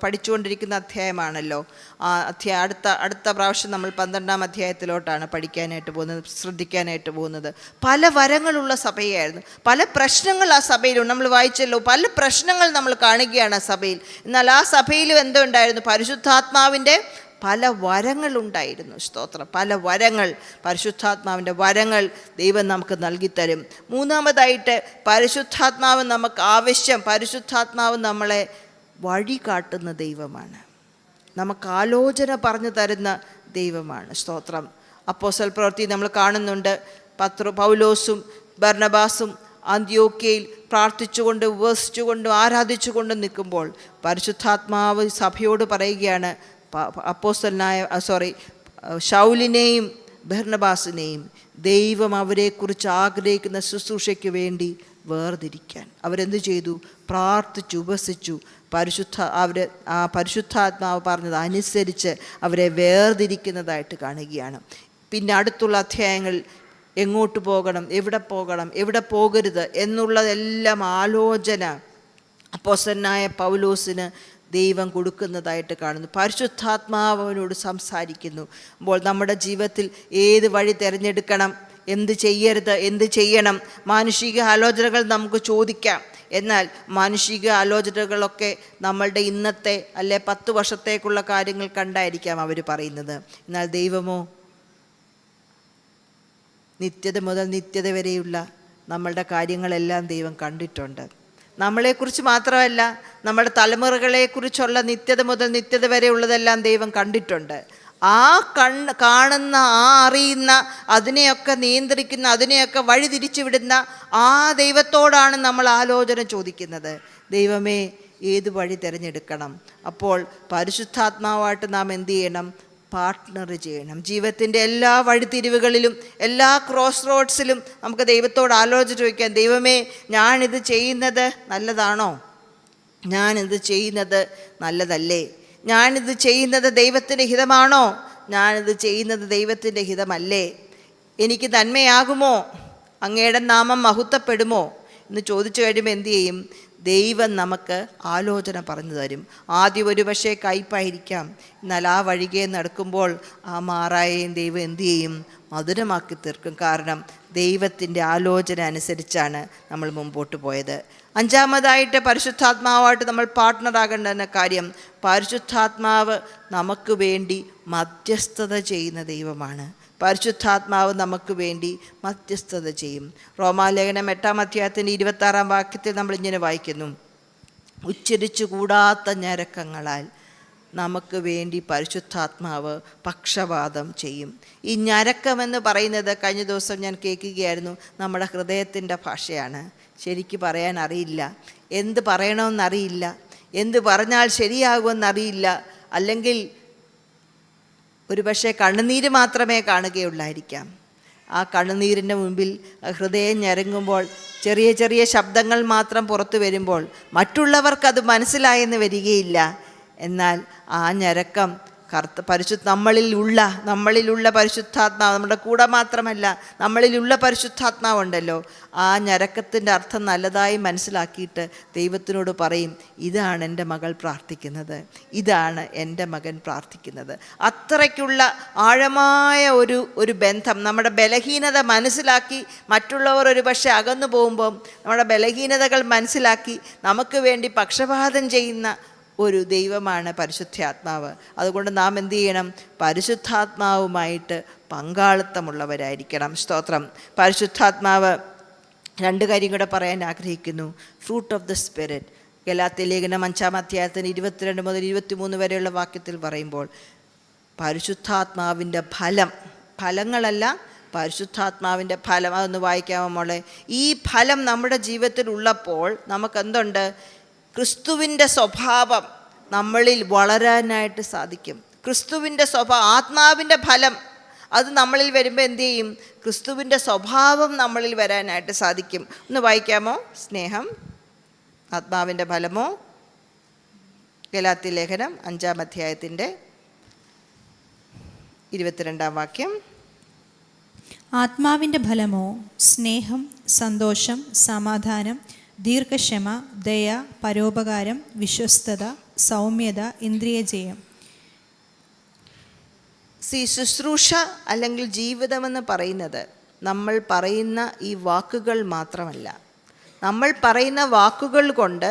പഠിച്ചുകൊണ്ടിരിക്കുന്ന അധ്യായമാണല്ലോ. ആ അധ്യായം അടുത്ത പ്രാവശ്യം നമ്മൾ 12-ാം അധ്യായത്തിലോട്ടാണ് പഠിക്കാനായിട്ട് പോകുന്നത്, ശ്രദ്ധിക്കാനായിട്ട് പോകുന്നത്. പല വരങ്ങളുള്ള സഭയായിരുന്നു. പല പ്രശ്നങ്ങൾ ആ സഭയിലുണ്ട്. നമ്മൾ വായിച്ചല്ലോ, പല പ്രശ്നങ്ങൾ നമ്മൾ കാണുകയാണ് ആ സഭയിൽ. എന്നാൽ ആ സഭയിലും എന്തുണ്ടായിരുന്നു? പരിശുദ്ധാത്മാവിൻ്റെ പല വരങ്ങളുണ്ടായിരുന്നു. സ്തോത്രം. പല വരങ്ങൾ, പരിശുദ്ധാത്മാവിൻ്റെ വരങ്ങൾ ദൈവം നമുക്ക് നൽകിത്തരും. മൂന്നാമതായിട്ട് പരിശുദ്ധാത്മാവ് നമുക്ക് ആവശ്യം. പരിശുദ്ധാത്മാവ് നമ്മളെ വഴി കാട്ടുന്ന ദൈവമാണ്. നമുക്ക് ആലോചന പറഞ്ഞു തരുന്ന ദൈവമാണ്. സ്തോത്രം. അപ്പോസ്തല പ്രവൃത്തി നമ്മൾ കാണുന്നുണ്ട്. പൗലോസും ബർന്നബാസും അന്ത്യോക്യയിൽ പ്രാർത്ഥിച്ചുകൊണ്ട് ഉപവസിച്ചുകൊണ്ടും ആരാധിച്ചുകൊണ്ടും നിൽക്കുമ്പോൾ പരിശുദ്ധാത്മാവ് സഭയോട് പറയുകയാണ്, ശൗലിനെയും ബർന്നബാസിനെയും ദൈവം അവരെക്കുറിച്ച് ആഗ്രഹിക്കുന്ന ശുശ്രൂഷയ്ക്ക് വേണ്ടി വേർതിരിക്കാൻ. അവരെന്ത് ചെയ്തു? പ്രാർത്ഥിച്ചു, ഉപസിച്ചു. പരിശുദ്ധാത്മാവ് പറഞ്ഞത് അനുസരിച്ച് അവരെ വേർതിരിക്കുന്നതായിട്ട് കാണുകയാണ്. പിന്നെ അടുത്തുള്ള അധ്യായങ്ങളിൽ എങ്ങോട്ട് പോകണം, എവിടെ പോകരുത് എന്നുള്ളതെല്ലാം ആലോചന അപ്പോസ്തലനായ പൗലോസിന് ദൈവം കൊടുക്കുന്നതായിട്ട് കാണുന്നു. പരിശുദ്ധാത്മാവ് അവനോട് സംസാരിക്കുന്നു. അപ്പോൾ നമ്മുടെ ജീവിതത്തിൽ ഏത് വഴി തിരഞ്ഞെടുക്കണം, എന്ത് ചെയ്യരുത്, എന്ത് ചെയ്യണം, മാനുഷിക ആലോചനകൾ നമുക്ക് ചോദിക്കാം. എന്നാൽ മാനുഷിക ആലോചനകളൊക്കെ നമ്മളുടെ ഇന്നത്തെ 10 വർഷത്തേക്കുള്ള കാര്യങ്ങൾ കണ്ടായിരിക്കാം അവർ പറയുന്നത്. എന്നാൽ ദൈവമോ നിത്യത മുതൽ നിത്യത വരെയുള്ള നമ്മളുടെ കാര്യങ്ങളെല്ലാം ദൈവം കണ്ടിട്ടുണ്ട്. നമ്മളെക്കുറിച്ച് മാത്രമല്ല, നമ്മുടെ തലമുറകളെക്കുറിച്ചുള്ള നിത്യത മുതൽ നിത്യത വരെ ഉള്ളതെല്ലാം ദൈവം കണ്ടിട്ടുണ്ട്. ആ കാണുന്ന, ആ അറിയുന്ന, അതിനെയൊക്കെ നിയന്ത്രിക്കുന്ന, അതിനെയൊക്കെ വഴി തിരിച്ചുവിടുന്ന ആ ദൈവത്തോടാണ് നമ്മൾ ആലോചന ചോദിക്കുന്നത്. ദൈവമേ, ഏത് വഴി തിരഞ്ഞെടുക്കണം? അപ്പോൾ പരിശുദ്ധാത്മാവായിട്ട് നാം എന്ത് ചെയ്യണം? പാർട്ട്ണർ ചെയ്യണം. ജീവിതത്തിൻ്റെ എല്ലാ വഴിത്തിരിവുകളിലും, എല്ലാ ക്രോസ് റോഡ്സിലും നമുക്ക് ദൈവത്തോട് ആലോചന ചോദിക്കാം. ദൈവമേ, ഞാനിത് ചെയ്യുന്നത് നല്ലതാണോ? ഞാനിത് ചെയ്യുന്നത് നല്ലതല്ലേ? ഞാനിത് ചെയ്യുന്നത് ദൈവത്തിൻ്റെ ഹിതമാണോ? ഞാനിത് ചെയ്യുന്നത് ദൈവത്തിൻ്റെ ഹിതമല്ലേ? എനിക്ക് നന്മയാകുമോ? അങ്ങയുടെ നാമം മഹത്വപ്പെടുമോ എന്ന് ചോദിച്ചു കഴിയുമ്പോൾ എന്തു ചെയ്യും? ദൈവം നമുക്ക് ആലോചന പറഞ്ഞു തരും. ആദ്യം ഒരു പക്ഷേ കയ്പായിരിക്കാം. എന്നാൽ ആ വഴികെ നടക്കുമ്പോൾ ആ മാറായെയും ദൈവം എന്തു ചെയ്യും? മധുരമാക്കി തീർക്കും. കാരണം ദൈവത്തിൻ്റെ ആലോചന അനുസരിച്ചാണ് നമ്മൾ മുമ്പോട്ട് പോയത്. അഞ്ചാമതായിട്ട് പരിശുദ്ധാത്മാവായിട്ട് നമ്മൾ പാർട്ട്ണറാകേണ്ട കാര്യം, പരിശുദ്ധാത്മാവ് നമുക്ക് വേണ്ടി മധ്യസ്ഥത ചെയ്യുന്ന ദൈവമാണ്. പരിശുദ്ധാത്മാവ് നമുക്ക് വേണ്ടി മധ്യസ്ഥത ചെയ്യും. റോമാലേഖനം 8-ാം അധ്യായത്തിൻ്റെ 26-ാം വാക്യത്തിൽ നമ്മളിങ്ങനെ വായിക്കുന്നു, ഉച്ചരിച്ചു കൂടാത്ത ഞരക്കങ്ങളാൽ നമുക്ക് വേണ്ടി പരിശുദ്ധാത്മാവ് പക്ഷപാതം ചെയ്യും. ഈ ഞരക്കമെന്ന് പറയുന്നത് കഴിഞ്ഞ ദിവസം ഞാൻ കേൾക്കുകയായിരുന്നു, നമ്മുടെ ഹൃദയത്തിൻ്റെ ഭാഷയാണ്. ശരിക്ക് പറയാൻ അറിയില്ല, എന്ത് പറയണമെന്നറിയില്ല, എന്ത് പറഞ്ഞാൽ ശരിയാകുമെന്നറിയില്ല. അല്ലെങ്കിൽ ഒരു പക്ഷേ കണ്ണുനീര് മാത്രമേ കാണുകയുള്ളായിരിക്കാം. ആ കണ്ണുനീരിൻ്റെ മുമ്പിൽ ഹൃദയം ഞരങ്ങുമ്പോൾ, ചെറിയ ചെറിയ ശബ്ദങ്ങൾ മാത്രം പുറത്തു വരുമ്പോൾ മറ്റുള്ളവർക്കത് മനസ്സിലായെന്ന് വരികയില്ല. എന്നാൽ ആ ഞരക്കം നമ്മളിലുള്ള പരിശുദ്ധാത്മാവ്, നമ്മുടെ കൂടെ മാത്രമല്ല നമ്മളിലുള്ള പരിശുദ്ധാത്മാവുണ്ടല്ലോ, ആ ഞരക്കത്തിൻ്റെ അർത്ഥം നല്ലതായി മനസ്സിലാക്കിയിട്ട് ദൈവത്തിനോട് പറയും, ഇതാണ് എൻ്റെ മകൾ പ്രാർത്ഥിക്കുന്നത്, ഇതാണ് എൻ്റെ മകൻ പ്രാർത്ഥിക്കുന്നത്. അത്രയ്ക്കുള്ള ആഴമായ ഒരു ബന്ധം. നമ്മുടെ ബലഹീനത മനസ്സിലാക്കി മറ്റുള്ളവർ ഒരു പക്ഷേ അകന്നു പോകുമ്പം നമ്മുടെ ബലഹീനതകൾ മനസ്സിലാക്കി നമുക്ക് വേണ്ടി പക്ഷപാതം ചെയ്യുന്ന ഒരു ദൈവമാണ് പരിശുദ്ധാത്മാവ്. അതുകൊണ്ട് നാം എന്ത് ചെയ്യണം? പരിശുദ്ധാത്മാവുമായിട്ട് പങ്കാളിത്തമുള്ളവരായിരിക്കണം. സ്തോത്രം. പരിശുദ്ധാത്മാവ് 2 കാര്യം കൂടെ പറയാൻ ആഗ്രഹിക്കുന്നു. Fruit of the spirit, Galatia ലേഖനം 5-ാം അധ്യായത്തിന് 22 മുതൽ 23 വരെയുള്ള വാക്യത്തിൽ പറയുമ്പോൾ പരിശുദ്ധാത്മാവിൻ്റെ ഫലങ്ങളല്ല, പരിശുദ്ധാത്മാവിൻ്റെ ഫലം. അതൊന്ന് വായിക്കാമോ മോളെ? ഈ ഫലം നമ്മുടെ ജീവിതത്തിൽ ഉള്ളപ്പോൾ നമുക്കെന്തുണ്ട്? ക്രിസ്തുവിൻ്റെ സ്വഭാവം നമ്മളിൽ വളരാനായിട്ട് സാധിക്കും. ക്രിസ്തുവിൻ്റെ സ്വഭാവം, ആത്മാവിൻ്റെ ഫലം, അത് നമ്മളിൽ വരുമ്പോൾ എന്തു ചെയ്യും? ക്രിസ്തുവിൻ്റെ സ്വഭാവം നമ്മളിൽ വരാനായിട്ട് സാധിക്കും. ഒന്ന് വായിക്കാമോ? സ്നേഹം ആത്മാവിൻ്റെ ഫലമോ? ഗലാത്യ ലേഖനം 5-ാം അധ്യായത്തിൻ്റെ 22-ാം വാക്യം. ആത്മാവിൻ്റെ ഫലമോ സ്നേഹം, സന്തോഷം, സമാധാനം, ദീർഘക്ഷമ, ദയ, പരോപകാരം, വിശ്വസ്തത, സൗമ്യത, ഇന്ദ്രിയജയം. ശുശ്രൂഷ അല്ലെങ്കിൽ ജീവിതമെന്ന് പറയുന്നത് നമ്മൾ പറയുന്ന ഈ വാക്കുകൾ മാത്രമല്ല. നമ്മൾ പറയുന്ന വാക്കുകൾ കൊണ്ട്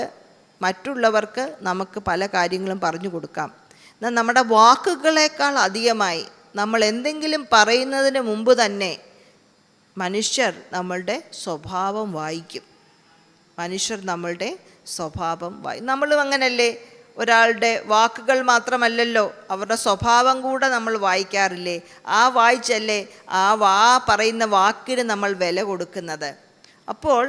മറ്റുള്ളവർക്ക് നമുക്ക് പല കാര്യങ്ങളും പറഞ്ഞു കൊടുക്കാം. എന്നാൽ നമ്മുടെ വാക്കുകളേക്കാൾ അധികമായി നമ്മൾ എന്തെങ്കിലും പറയുന്നതിന് മുമ്പ് തന്നെ മനുഷ്യർ നമ്മളുടെ സ്വഭാവം വായിക്കും. നമ്മളും അങ്ങനല്ലേ? ഒരാളുടെ വാക്കുകൾ മാത്രമല്ലല്ലോ, അവരുടെ സ്വഭാവം കൂടെ നമ്മൾ വായിക്കാറില്ലേ? വായിച്ചല്ലേ പറയുന്ന വാക്കിന് നമ്മൾ വില കൊടുക്കുന്നത്. അപ്പോൾ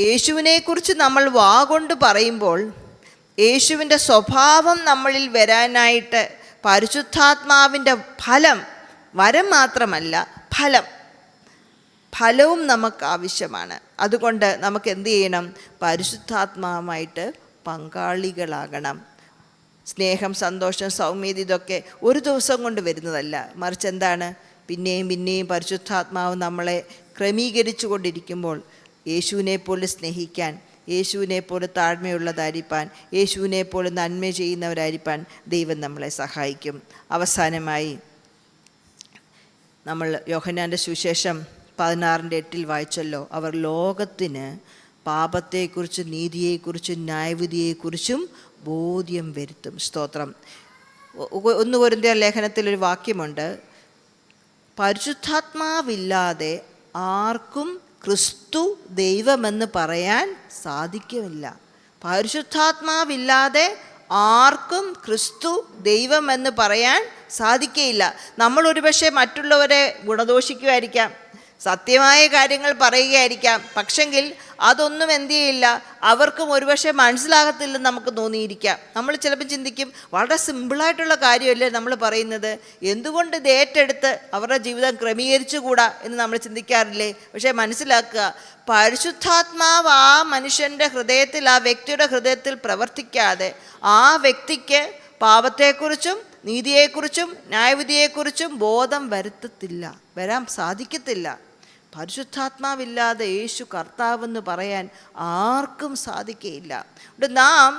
യേശുവിനെക്കുറിച്ച് നമ്മൾ കൊണ്ട് പറയുമ്പോൾ യേശുവിൻ്റെ സ്വഭാവം നമ്മളിൽ വരാനായിട്ട് പരിശുദ്ധാത്മാവിൻ്റെ ഫലം, വരം മാത്രമല്ല ഫലവും നമുക്ക് ആവശ്യമാണ്. അതുകൊണ്ട് നമുക്ക് എന്ത് ചെയ്യണം? പരിശുദ്ധാത്മാവുമായിട്ട് പങ്കാളികളാകണം. സ്നേഹം, സന്തോഷം, സൗമ്യത ഇതൊക്കെ ഒരു ദിവസം കൊണ്ട് വരുന്നതല്ല. മറിച്ച് എന്താണ്? പിന്നെയും പരിശുദ്ധാത്മാവ് നമ്മളെ ക്രമീകരിച്ചു കൊണ്ടിരിക്കുമ്പോൾ യേശുവിനെ പോലെ സ്നേഹിക്കാൻ, യേശുവിനെ പോലെ താഴ്മയുള്ളതായിരിക്കാൻ, യേശുവിനെ പോലെ നന്മ ചെയ്യുന്നവരായിരിക്കാൻ ദൈവം നമ്മളെ സഹായിക്കും. അവസാനമായി നമ്മൾ യോഹന്നാൻ്റെ സുവിശേഷം 16:8 വായിച്ചല്ലോ, അവർ ലോകത്തിന് പാപത്തെക്കുറിച്ചും നീതിയെക്കുറിച്ചും ന്യായവിധിയെക്കുറിച്ചും ബോധ്യം വരുത്തും. സ്തോത്രം. 1 കൊരിന്ത്യർ ലേഖനത്തിലൊരു വാക്യമുണ്ട്, പരിശുദ്ധാത്മാവില്ലാതെ ആർക്കും ക്രിസ്തു ദൈവമെന്ന് പറയാൻ സാധിക്കുമില്ല. പരിശുദ്ധാത്മാവില്ലാതെ ആർക്കും ക്രിസ്തു ദൈവമെന്ന് പറയാൻ സാധിക്കുകയില്ല. നമ്മൾ ഒരുപക്ഷെ മറ്റുള്ളവരെ ഗുണദോഷിക്കുമായിരിക്കാം, സത്യമായ കാര്യങ്ങൾ പറയുകയായിരിക്കാം, പക്ഷെങ്കിൽ അതൊന്നും എന്ത് ചെയ്യില്ല, അവർക്കും ഒരുപക്ഷെ മനസ്സിലാകത്തില്ലെന്ന് നമുക്ക് തോന്നിയിരിക്കാം. നമ്മൾ ചിലപ്പോൾ ചിന്തിക്കും, വളരെ സിമ്പിളായിട്ടുള്ള കാര്യമല്ലേ നമ്മൾ പറയുന്നത്, എന്തുകൊണ്ട് ഇത് ഏറ്റെടുത്ത് അവരുടെ ജീവിതം ക്രമീകരിച്ചുകൂടാ എന്ന് നമ്മൾ ചിന്തിക്കാറില്ലേ? പക്ഷേ മനസ്സിലാക്കുക, പരിശുദ്ധാത്മാവ് ആ മനുഷ്യൻ്റെ ഹൃദയത്തിൽ, ആ വ്യക്തിയുടെ ഹൃദയത്തിൽ പ്രവർത്തിക്കാതെ ആ വ്യക്തിക്ക് പാപത്തെക്കുറിച്ചും നീതിയെക്കുറിച്ചും ന്യായവിധിയെക്കുറിച്ചും ബോധം വരാൻ സാധിക്കത്തില്ല. പരിശുദ്ധാത്മാവില്ലാതെ യേശു കർത്താവെന്ന് പറയാൻ ആർക്കും സാധിക്കുകയില്ല. നാം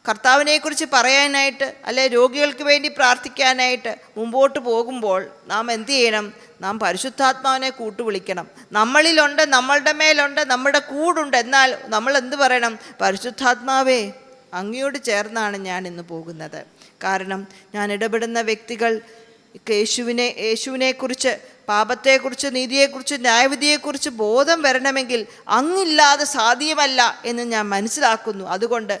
കർത്താവിനെക്കുറിച്ച് പറയാനായിട്ട്, അല്ലെ രോഗികൾക്ക് വേണ്ടി പ്രാർത്ഥിക്കാനായിട്ട് മുമ്പോട്ട് പോകുമ്പോൾ നാം എന്ത് ചെയ്യണം? നാം പരിശുദ്ധാത്മാവിനെ കൂട്ടുവിളിക്കണം. നമ്മളിലുണ്ട്, നമ്മളുടെ മേലുണ്ട്, നമ്മുടെ കൂടുണ്ട്. എന്നാൽ നമ്മൾ എന്ത് പറയണം? പരിശുദ്ധാത്മാവേ, അങ്ങയോട് ചേർന്നാണ് ഞാൻ ഇന്ന് പോകുന്നത്. കാരണം ഞാൻ ഇടപെടുന്ന വ്യക്തികൾ യേശുവിനെക്കുറിച്ച്, പാപത്തെക്കുറിച്ച്, നീതിയെക്കുറിച്ച്, ന്യായവിധിയെക്കുറിച്ച് ബോധം വരണമെങ്കിൽ അങ്ങില്ലാതെ സാധ്യമല്ല എന്ന് ഞാൻ മനസ്സിലാക്കുന്നു. അതുകൊണ്ട്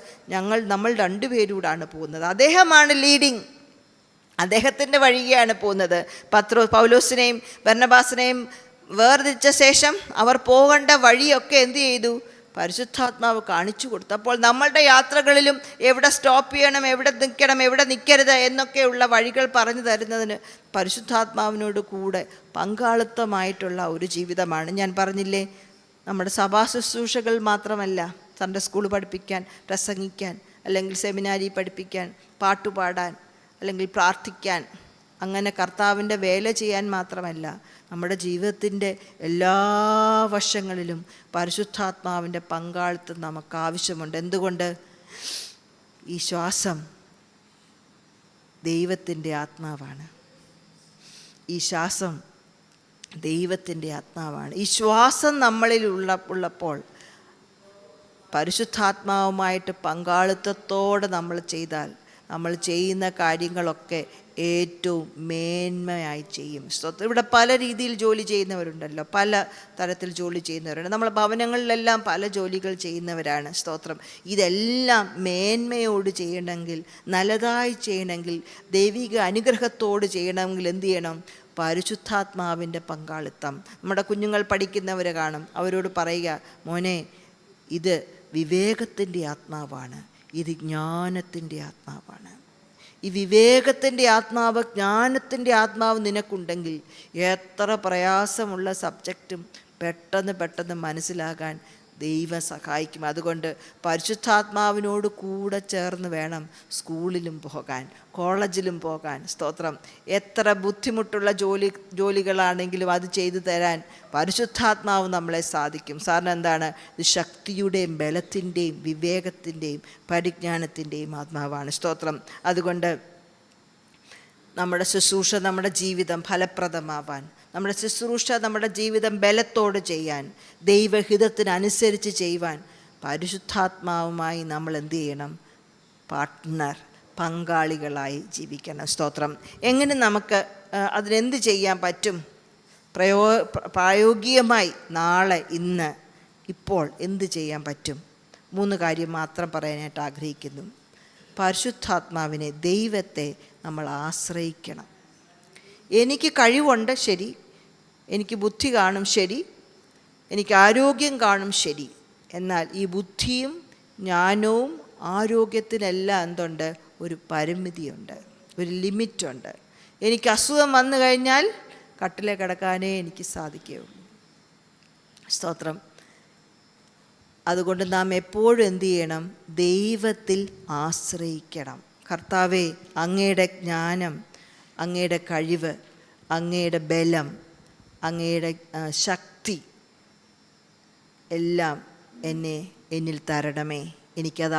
നമ്മൾ രണ്ടുപേരൂടാണ് പോകുന്നത്. അദ്ദേഹമാണ് ലീഡിങ്, അദ്ദേഹത്തിൻ്റെ വഴിയാണ് പോകുന്നത്. പൗലോസിനെയും ബർന്നബാസിനെയും വേർതിരിച്ച ശേഷം അവർ പോകേണ്ട വഴിയൊക്കെ എന്ത് ചെയ്തു? പരിശുദ്ധാത്മാവ് കാണിച്ചു കൊടുത്തു. അപ്പോൾ നമ്മളുടെ യാത്രകളിലും എവിടെ സ്റ്റോപ്പ് ചെയ്യണം, എവിടെ നിൽക്കണം, എവിടെ നിൽക്കരുത് എന്നൊക്കെയുള്ള വഴികൾ പറഞ്ഞു തരുന്നതിന് പരിശുദ്ധാത്മാവിനോട് കൂടെ പങ്കാളിത്തമായിട്ടുള്ള ഒരു ജീവിതമാണ്. ഞാൻ പറഞ്ഞില്ലേ, നമ്മുടെ സഭാ ശുശ്രൂഷകൾ മാത്രമല്ല, സൺഡേ സ്കൂൾ പഠിപ്പിക്കാൻ, പ്രസംഗിക്കാൻ, അല്ലെങ്കിൽ സെമിനാരി പഠിപ്പിക്കാൻ, പാട്ടുപാടാൻ, അല്ലെങ്കിൽ പ്രാർത്ഥിക്കാൻ, അങ്ങനെ കർത്താവിൻ്റെ വേല ചെയ്യാൻ മാത്രമല്ല, നമ്മുടെ ജീവിതത്തിൻ്റെ എല്ലാ വശങ്ങളിലും പരിശുദ്ധാത്മാവിൻ്റെ പങ്കാളിത്തം നമുക്ക് ആവശ്യമുണ്ട്. എന്തുകൊണ്ട്? ഈ ശ്വാസം ദൈവത്തിൻ്റെ ആത്മാവാണ്. ഈ ശ്വാസം ദൈവത്തിൻ്റെ ആത്മാവാണ്. ഈ ശ്വാസം നമ്മളിൽ ഉള്ളപ്പോൾ പരിശുദ്ധാത്മാവുമായിട്ട് പങ്കാളിത്തത്തോടെ നമ്മൾ ചെയ്താൽ നമ്മൾ ചെയ്യുന്ന കാര്യങ്ങളൊക്കെ ഏറ്റവും മേന്മയായി ചെയ്യും. ഇവിടെ പല രീതിയിൽ ജോലി ചെയ്യുന്നവരുണ്ടല്ലോ, പല തരത്തിൽ ജോലി ചെയ്യുന്നവരുണ്ട്. നമ്മൾ ഭവനങ്ങളിലെല്ലാം പല ജോലികൾ ചെയ്യുന്നവരാണ്. സ്തോത്രം. ഇതെല്ലാം മേന്മയോട് ചെയ്യണമെങ്കിൽ, നല്ലതായി ചെയ്യണമെങ്കിൽ, ദൈവിക അനുഗ്രഹത്തോട് ചെയ്യണമെങ്കിൽ എന്ത് ചെയ്യണം? പരിശുദ്ധാത്മാവിൻ്റെ പങ്കാളിത്തം. നമ്മുടെ കുഞ്ഞുങ്ങൾ പഠിക്കുന്നവർ കാണും, അവരോട് പറയുക, മോനെ, ഇത് വിവേകത്തിൻ്റെ ആത്മാവാണ്, ഇത് ജ്ഞാനത്തിൻ്റെ ആത്മാവാണ്. ഈ വിവേകത്തിൻ്റെ ആത്മാവ്, ജ്ഞാനത്തിൻ്റെ ആത്മാവ് നിനക്കുണ്ടെങ്കിൽ എത്ര പ്രയാസമുള്ള സബ്ജക്റ്റും പെട്ടെന്ന് മനസ്സിലാകാൻ ദൈവം സഹായിക്കും. അതുകൊണ്ട് പരിശുദ്ധാത്മാവിനോട് കൂടെ ചേർന്ന് വേണം സ്കൂളിലും പോകാൻ, കോളേജിലും പോകാൻ. സ്തോത്രം. എത്ര ബുദ്ധിമുട്ടുള്ള ജോലികളാണെങ്കിലും അത് ചെയ്തു തരാൻ പരിശുദ്ധാത്മാവ് നമ്മളെ സാധിക്കും. സാറിന് എന്താണ്? ഇത് ശക്തിയുടെയും ബലത്തിൻ്റെയും വിവേകത്തിൻ്റെയും പരിജ്ഞാനത്തിൻ്റെയും ആത്മാവാണ്. സ്തോത്രം. അതുകൊണ്ട് നമ്മുടെ ശുശ്രൂഷ, നമ്മുടെ ജീവിതം ഫലപ്രദമാവാൻ, നമ്മുടെ ശുശ്രൂഷ നമ്മുടെ ജീവിതം ബലത്തോട് ചെയ്യാൻ, ദൈവഹിതത്തിനനുസരിച്ച് ചെയ്യുവാൻ പരിശുദ്ധാത്മാവുമായി നമ്മൾ എന്ത് ചെയ്യണം? പാർട്ട്ണർ, പങ്കാളികളായി ജീവിക്കണം. സ്തോത്രം. എങ്ങനെ നമുക്ക് അതിനെന്ത് ചെയ്യാൻ പറ്റും? പ്രായോഗികമായി നാളെ, ഇന്ന്, ഇപ്പോൾ എന്ത് ചെയ്യാൻ പറ്റും? 3 കാര്യം മാത്രം പറയാനായിട്ട് ആഗ്രഹിക്കുന്നു. പരിശുദ്ധാത്മാവിനെ, ദൈവത്തെ നമ്മൾ ആശ്രയിക്കണം. എനിക്ക് കഴിവുണ്ട്, ശരി. എനിക്ക് ബുദ്ധി കാണും, ശരി. എനിക്ക് ആരോഗ്യം കാണും, ശരി. എന്നാൽ ഈ ബുദ്ധിയും ജ്ഞാനവും ആരോഗ്യത്തിനെല്ലാം എന്തുണ്ട്? ഒരു പരിമിതിയുണ്ട്, ഒരു ലിമിറ്റുണ്ട്. എനിക്ക് അസുഖം വന്നു കഴിഞ്ഞാൽ കട്ടിലേ കിടക്കാനേ എനിക്ക് സാധിക്കുകയുള്ളൂ. സ്തോത്രം. അതുകൊണ്ട് നാം എപ്പോഴും എന്തു ചെയ്യണം? ദൈവത്തിൽ ആശ്രയിക്കണം. കർത്താവേ, അങ്ങയുടെ ജ്ഞാനം, അങ്ങയുടെ കഴിവ്, അങ്ങയുടെ ബലം, അങ്ങയുടെ ശക്തി എല്ലാം എന്നിൽ തരണമേ. എനിക്കത്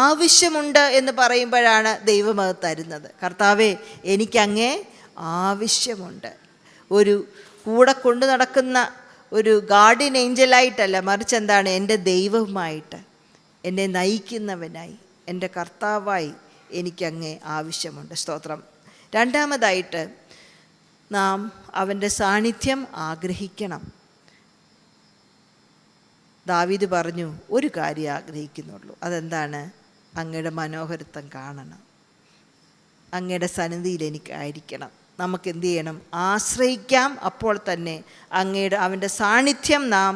ആവശ്യമുണ്ട് എന്ന് പറയുമ്പോഴാണ് ദൈവം അത് തരുന്നത്. കർത്താവേ, എനിക്കങ്ങേ ആവശ്യമുണ്ട്. ഒരു കൂടെ കൊണ്ടു നടക്കുന്ന ഒരു ഗാർഡിയൻ ഏഞ്ചലായിട്ടല്ല, മറിച്ച് എന്താണ്? എൻ്റെ ദൈവവുമായിട്ട്, എന്നെ നയിക്കുന്നവനായി, എൻ്റെ കർത്താവായി എനിക്കങ്ങേ ആവശ്യമുണ്ട്. സ്തോത്രം. രണ്ടാമതായിട്ട് നാം അവൻ്റെ സാന്നിധ്യം ആഗ്രഹിക്കണം. ദാവീദ് പറഞ്ഞു, ഒരു കാര്യം ആഗ്രഹിക്കുന്നുള്ളൂ. അതെന്താണ്? അങ്ങയുടെ മനോഹരത്വം കാണണം, അങ്ങയുടെ സന്നിധിയിൽ എനിക്കായിരിക്കണം. നമുക്ക് എന്ത് ചെയ്യണം? ആശ്രയിക്കാം. അപ്പോൾ തന്നെ അവൻ്റെ സാന്നിധ്യം നാം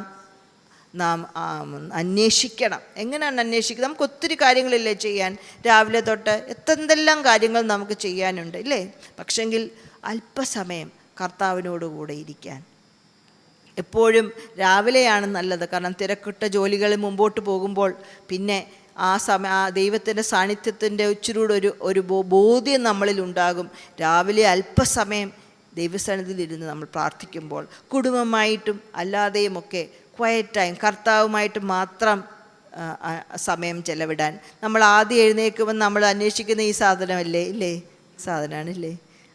അന്വേഷിക്കണം. എങ്ങനെയാണ് അന്വേഷിക്കുന്നത്? നമുക്ക് ഒത്തിരി കാര്യങ്ങളില്ലേ ചെയ്യാൻ? രാവിലെ തൊട്ട് എന്തെല്ലാം കാര്യങ്ങൾ നമുക്ക് ചെയ്യാനുണ്ട്, ഇല്ലേ? പക്ഷെങ്കിൽ അല്പസമയം കർത്താവിനോടുകൂടെ ഇരിക്കാൻ. എപ്പോഴും രാവിലെയാണ് നല്ലത്. കാരണം തിരക്കിട്ട ജോലികളിൽ മുമ്പോട്ട് പോകുമ്പോൾ പിന്നെ ആ ദൈവത്തിൻ്റെ സാന്നിധ്യത്തിൻ്റെ ഇച്ചിരൂടെ ഒരു ബോധ്യം നമ്മളിൽ ഉണ്ടാകും. രാവിലെ അല്പസമയം ദൈവസന്നിധിയിലിരുന്ന് നമ്മൾ പ്രാർത്ഥിക്കുമ്പോൾ, കുടുംബമായിട്ടും അല്ലാതെയുമൊക്കെ ക്വയറ്റ് ടൈം കർത്താവുമായിട്ട് മാത്രം സമയം ചെലവിടാൻ. നമ്മൾ ആദ്യം എഴുന്നേൽക്കുമ്പോൾ നമ്മൾ അന്വേഷിക്കുന്ന ഈ സാധനമല്ലേ, ഇല്ലേ? സാധനമാണില്ലേ?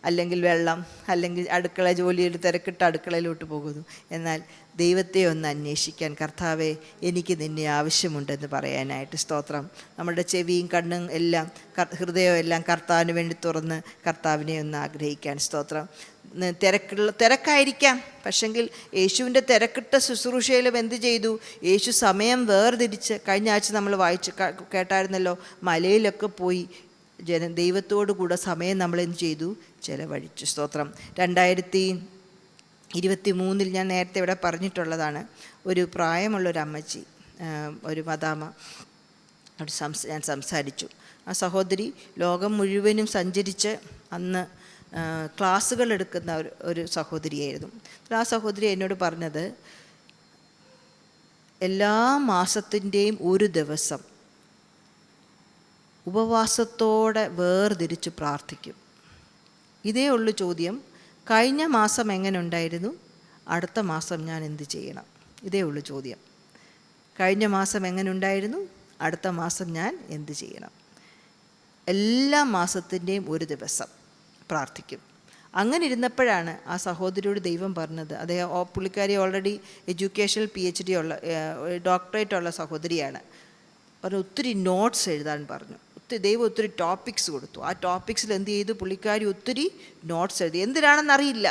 അല്ലെങ്കിൽ വെള്ളം, അല്ലെങ്കിൽ അടുക്കള ജോലിയിൽ തിരക്കിട്ട് അടുക്കളയിലോട്ട് പോകുന്നു. എന്നാൽ ദൈവത്തെ ഒന്ന് അന്വേഷിക്കാൻ, കർത്താവെ എനിക്ക് നിന്നെ ആവശ്യമുണ്ടെന്ന് പറയാനായിട്ട്. സ്തോത്രം. നമ്മുടെ ചെവിയും കണ്ണും എല്ലാം ഹൃദയവും എല്ലാം കർത്താവിന് വേണ്ടി തുറന്ന് കർത്താവിനെ ഒന്ന് ആഗ്രഹിക്കാൻ. സ്തോത്രം. തിരക്കായിരിക്കാം, പക്ഷെങ്കിൽ യേശുവിൻ്റെ തിരക്കിട്ട ശുശ്രൂഷയിലും എന്ത് ചെയ്തു? യേശു സമയം വേർതിരിച്ച്, കഴിഞ്ഞ ആഴ്ച നമ്മൾ കേട്ടായിരുന്നല്ലോ, മലയിലൊക്കെ പോയി ദൈവത്തോടു കൂടെ സമയം നമ്മൾ എന്ത് ചെയ്തു? ചെലവഴിച്ചു. സ്തോത്രം. 2023 ഞാൻ നേരത്തെ ഇവിടെ പറഞ്ഞിട്ടുള്ളതാണ്. ഒരു പ്രായമുള്ളൊരമ്മച്ചി, ഒരു മദാമ, ഞാൻ സംസാരിച്ചു. ആ സഹോദരി ലോകം മുഴുവനും സഞ്ചരിച്ച് അന്ന് ക്ലാസ്സുകൾ എടുക്കുന്ന ഒരു സഹോദരിയായിരുന്നു. ആ സഹോദരി എന്നോട് പറഞ്ഞത്, എല്ലാ മാസത്തിൻ്റെയും ഒരു ദിവസം ഉപവാസത്തോടെ വേർതിരിച്ച് പ്രാർത്ഥിക്കും. ഇതേ ഉള്ളു ചോദ്യം. കഴിഞ്ഞ മാസം എങ്ങനെ ഉണ്ടായിരുന്നു? അടുത്ത മാസം ഞാൻ എന്ത് ചെയ്യണം? ഇതേ ഉള്ളു ചോദ്യം. കഴിഞ്ഞ മാസം എങ്ങനെ ഉണ്ടായിരുന്നു? അടുത്ത മാസം ഞാൻ എന്ത് ചെയ്യണം? എല്ലാ മാസത്തിൻ്റെയും ഒരു ദിവസം പ്രാർത്ഥിക്കും. അങ്ങനെ ആ സഹോദരിയോട് ദൈവം പറഞ്ഞത്, പുള്ളിക്കാരി ഓൾറെഡി എഡ്യൂക്കേഷണൽ PhD ഉള്ള ഡോക്ടറേറ്റ് ഉള്ള സഹോദരിയാണ്. ഒത്തിരി നോട്ട്സ് എഴുതാൻ പറഞ്ഞു. ദൈവം ഒത്തിരി ടോപ്പിക്സ് കൊടുത്തു. ആ ടോപ്പിക്സിൽ എന്ത് ചെയ്തു? പുള്ളിക്കാരി ഒത്തിരി നോട്ട്സ് എഴുതി. എന്തിനാണെന്നറിയില്ല.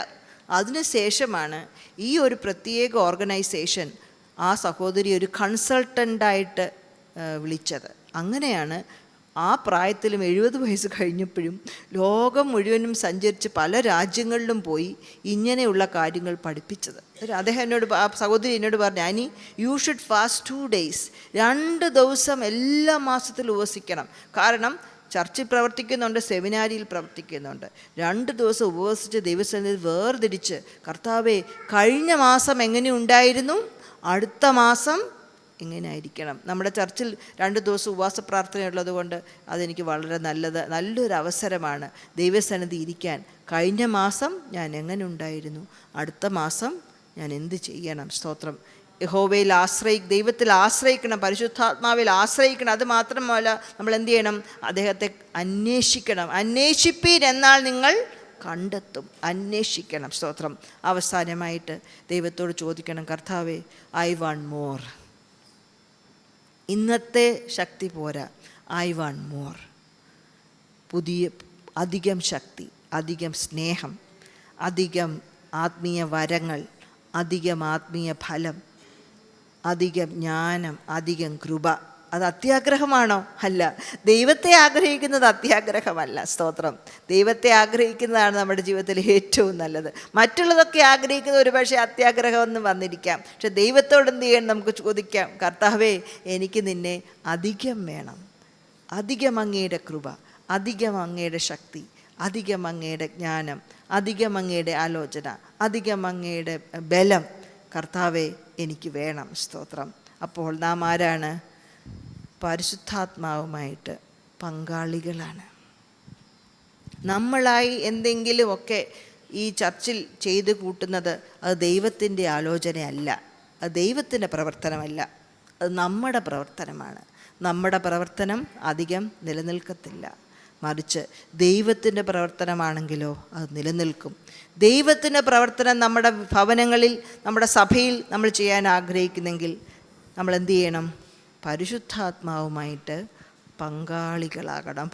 അതിനുശേഷമാണ് ഈ ഒരു പ്രത്യേക ഓർഗനൈസേഷൻ ആ സഹോദരി ഒരു കൺസൾട്ടൻ്റായിട്ട് വിളിച്ചത്. അങ്ങനെയാണ് ആ പ്രായത്തിലും 70 വയസ്സ് കഴിഞ്ഞപ്പോഴും ലോകം മുഴുവനും സഞ്ചരിച്ച് പല രാജ്യങ്ങളിലും പോയി ഇങ്ങനെയുള്ള കാര്യങ്ങൾ പഠിപ്പിച്ചത്. അദ്ദേഹം ആ സഹോദരി എന്നോട് പറഞ്ഞു, Annie you should fast 2 days, 2 ദിവസം എല്ലാ മാസത്തിലും ഉപവസിക്കണം. കാരണം ചർച്ചിൽ പ്രവർത്തിക്കുന്നുണ്ട്, സെമിനാരിയിൽ പ്രവർത്തിക്കുന്നുണ്ട്. 2 ദിവസം ഉപവസിച്ച് ദൈവസന്നിധിയിൽ വേർതിരിച്ച്, കർത്താവേ കഴിഞ്ഞ മാസം എങ്ങനെ ഉണ്ടായിരുന്നു, അടുത്ത മാസം എങ്ങനെ ആയിരിക്കണം. നമ്മുടെ ചർച്ചിൽ 2 ദിവസം ഉപവാസ പ്രാർത്ഥനയുള്ളത് കൊണ്ട് അതെനിക്ക് വളരെ നല്ലൊരു അവസരമാണ് ദൈവസന്നിധി ഇരിക്കാൻ. കഴിഞ്ഞ മാസം ഞാൻ എങ്ങനെ ഉണ്ടായിരുന്നു, അടുത്ത മാസം ഞാൻ എന്ത് ചെയ്യണം. സ്തോത്രം. യഹോവയിൽ ദൈവത്തിൽ ആശ്രയിക്കണം, പരിശുദ്ധാത്മാവിൽ ആശ്രയിക്കണം. അത് മാത്രമല്ല, നമ്മൾ എന്ത് ചെയ്യണം, അദ്ദേഹത്തെ അന്വേഷിക്കണം. അന്വേഷിപ്പീൻ എന്നാൽ നിങ്ങൾ കണ്ടെത്തും. അന്വേഷിക്കണം. സ്തോത്രം. അവസാനമായിട്ട് ദൈവത്തോട് ചോദിക്കണം, കർത്താവേ, ഐ വാണ്ട് മോർ. ഇന്നത്തെ ശക്തി പോരാ, ഐ വാണ്ട് മോർ. അധികം ശക്തി, അധികം സ്നേഹം, അധികം ആത്മീയ വരങ്ങൾ, അധികം ആത്മീയ ഫലം, അധികം ജ്ഞാനം, അധികം കൃപ. അത് അത്യാഗ്രഹമാണോ? അല്ല. ദൈവത്തെ ആഗ്രഹിക്കുന്നത് അത്യാഗ്രഹമല്ല. സ്തോത്രം. ദൈവത്തെ ആഗ്രഹിക്കുന്നതാണ് നമ്മുടെ ജീവിതത്തിൽ ഏറ്റവും നല്ലത്. മറ്റുള്ളതൊക്കെ ആഗ്രഹിക്കുന്നത് ഒരു പക്ഷേ അത്യാഗ്രഹമൊന്നും വന്നിരിക്കാം. പക്ഷെ ദൈവത്തോട് എന്ത് ചെയ്യണം, നമുക്ക് ചോദിക്കാം, കർത്താവേ, എനിക്ക് നിന്നെ അധികം വേണം. അധികം അങ്ങയുടെ കൃപ, അധികം അങ്ങയുടെ ശക്തി, അധികം അങ്ങയുടെ ജ്ഞാനം, അധികം അങ്ങയുടെ ആലോചന, അധികം അങ്ങയുടെ ബലം, കർത്താവേ, എനിക്ക് വേണം. സ്തോത്രം. അപ്പോൾ നാം ആരാണ്? പരിശുദ്ധാത്മാവുമായിട്ട് പങ്കാളികളാണ്. നമ്മളായി എന്തെങ്കിലുമൊക്കെ ഈ ചർച്ചിൽ ചെയ്ത് കൂട്ടുന്നത് അത് ദൈവത്തിൻ്റെ ആലോചനയല്ല, അത് ദൈവത്തിൻ്റെ പ്രവർത്തനമല്ല, അത് നമ്മുടെ പ്രവർത്തനമാണ്. നമ്മുടെ പ്രവർത്തനം അധികം നിലനിൽക്കത്തില്ല. മറിച്ച് ദൈവത്തിൻ്റെ പ്രവർത്തനമാണെങ്കിലോ അത് നിലനിൽക്കും. ദൈവത്തിൻ്റെ പ്രവർത്തനം നമ്മുടെ ഭവനങ്ങളിൽ, നമ്മുടെ സഭയിൽ നമ്മൾ ചെയ്യാൻ ആഗ്രഹിക്കുന്നെങ്കിൽ നമ്മൾ എന്ത് ചെയ്യണം? പരിശുദ്ധാത്മാവുമായിട്ട് പങ്കാളികളാകണം.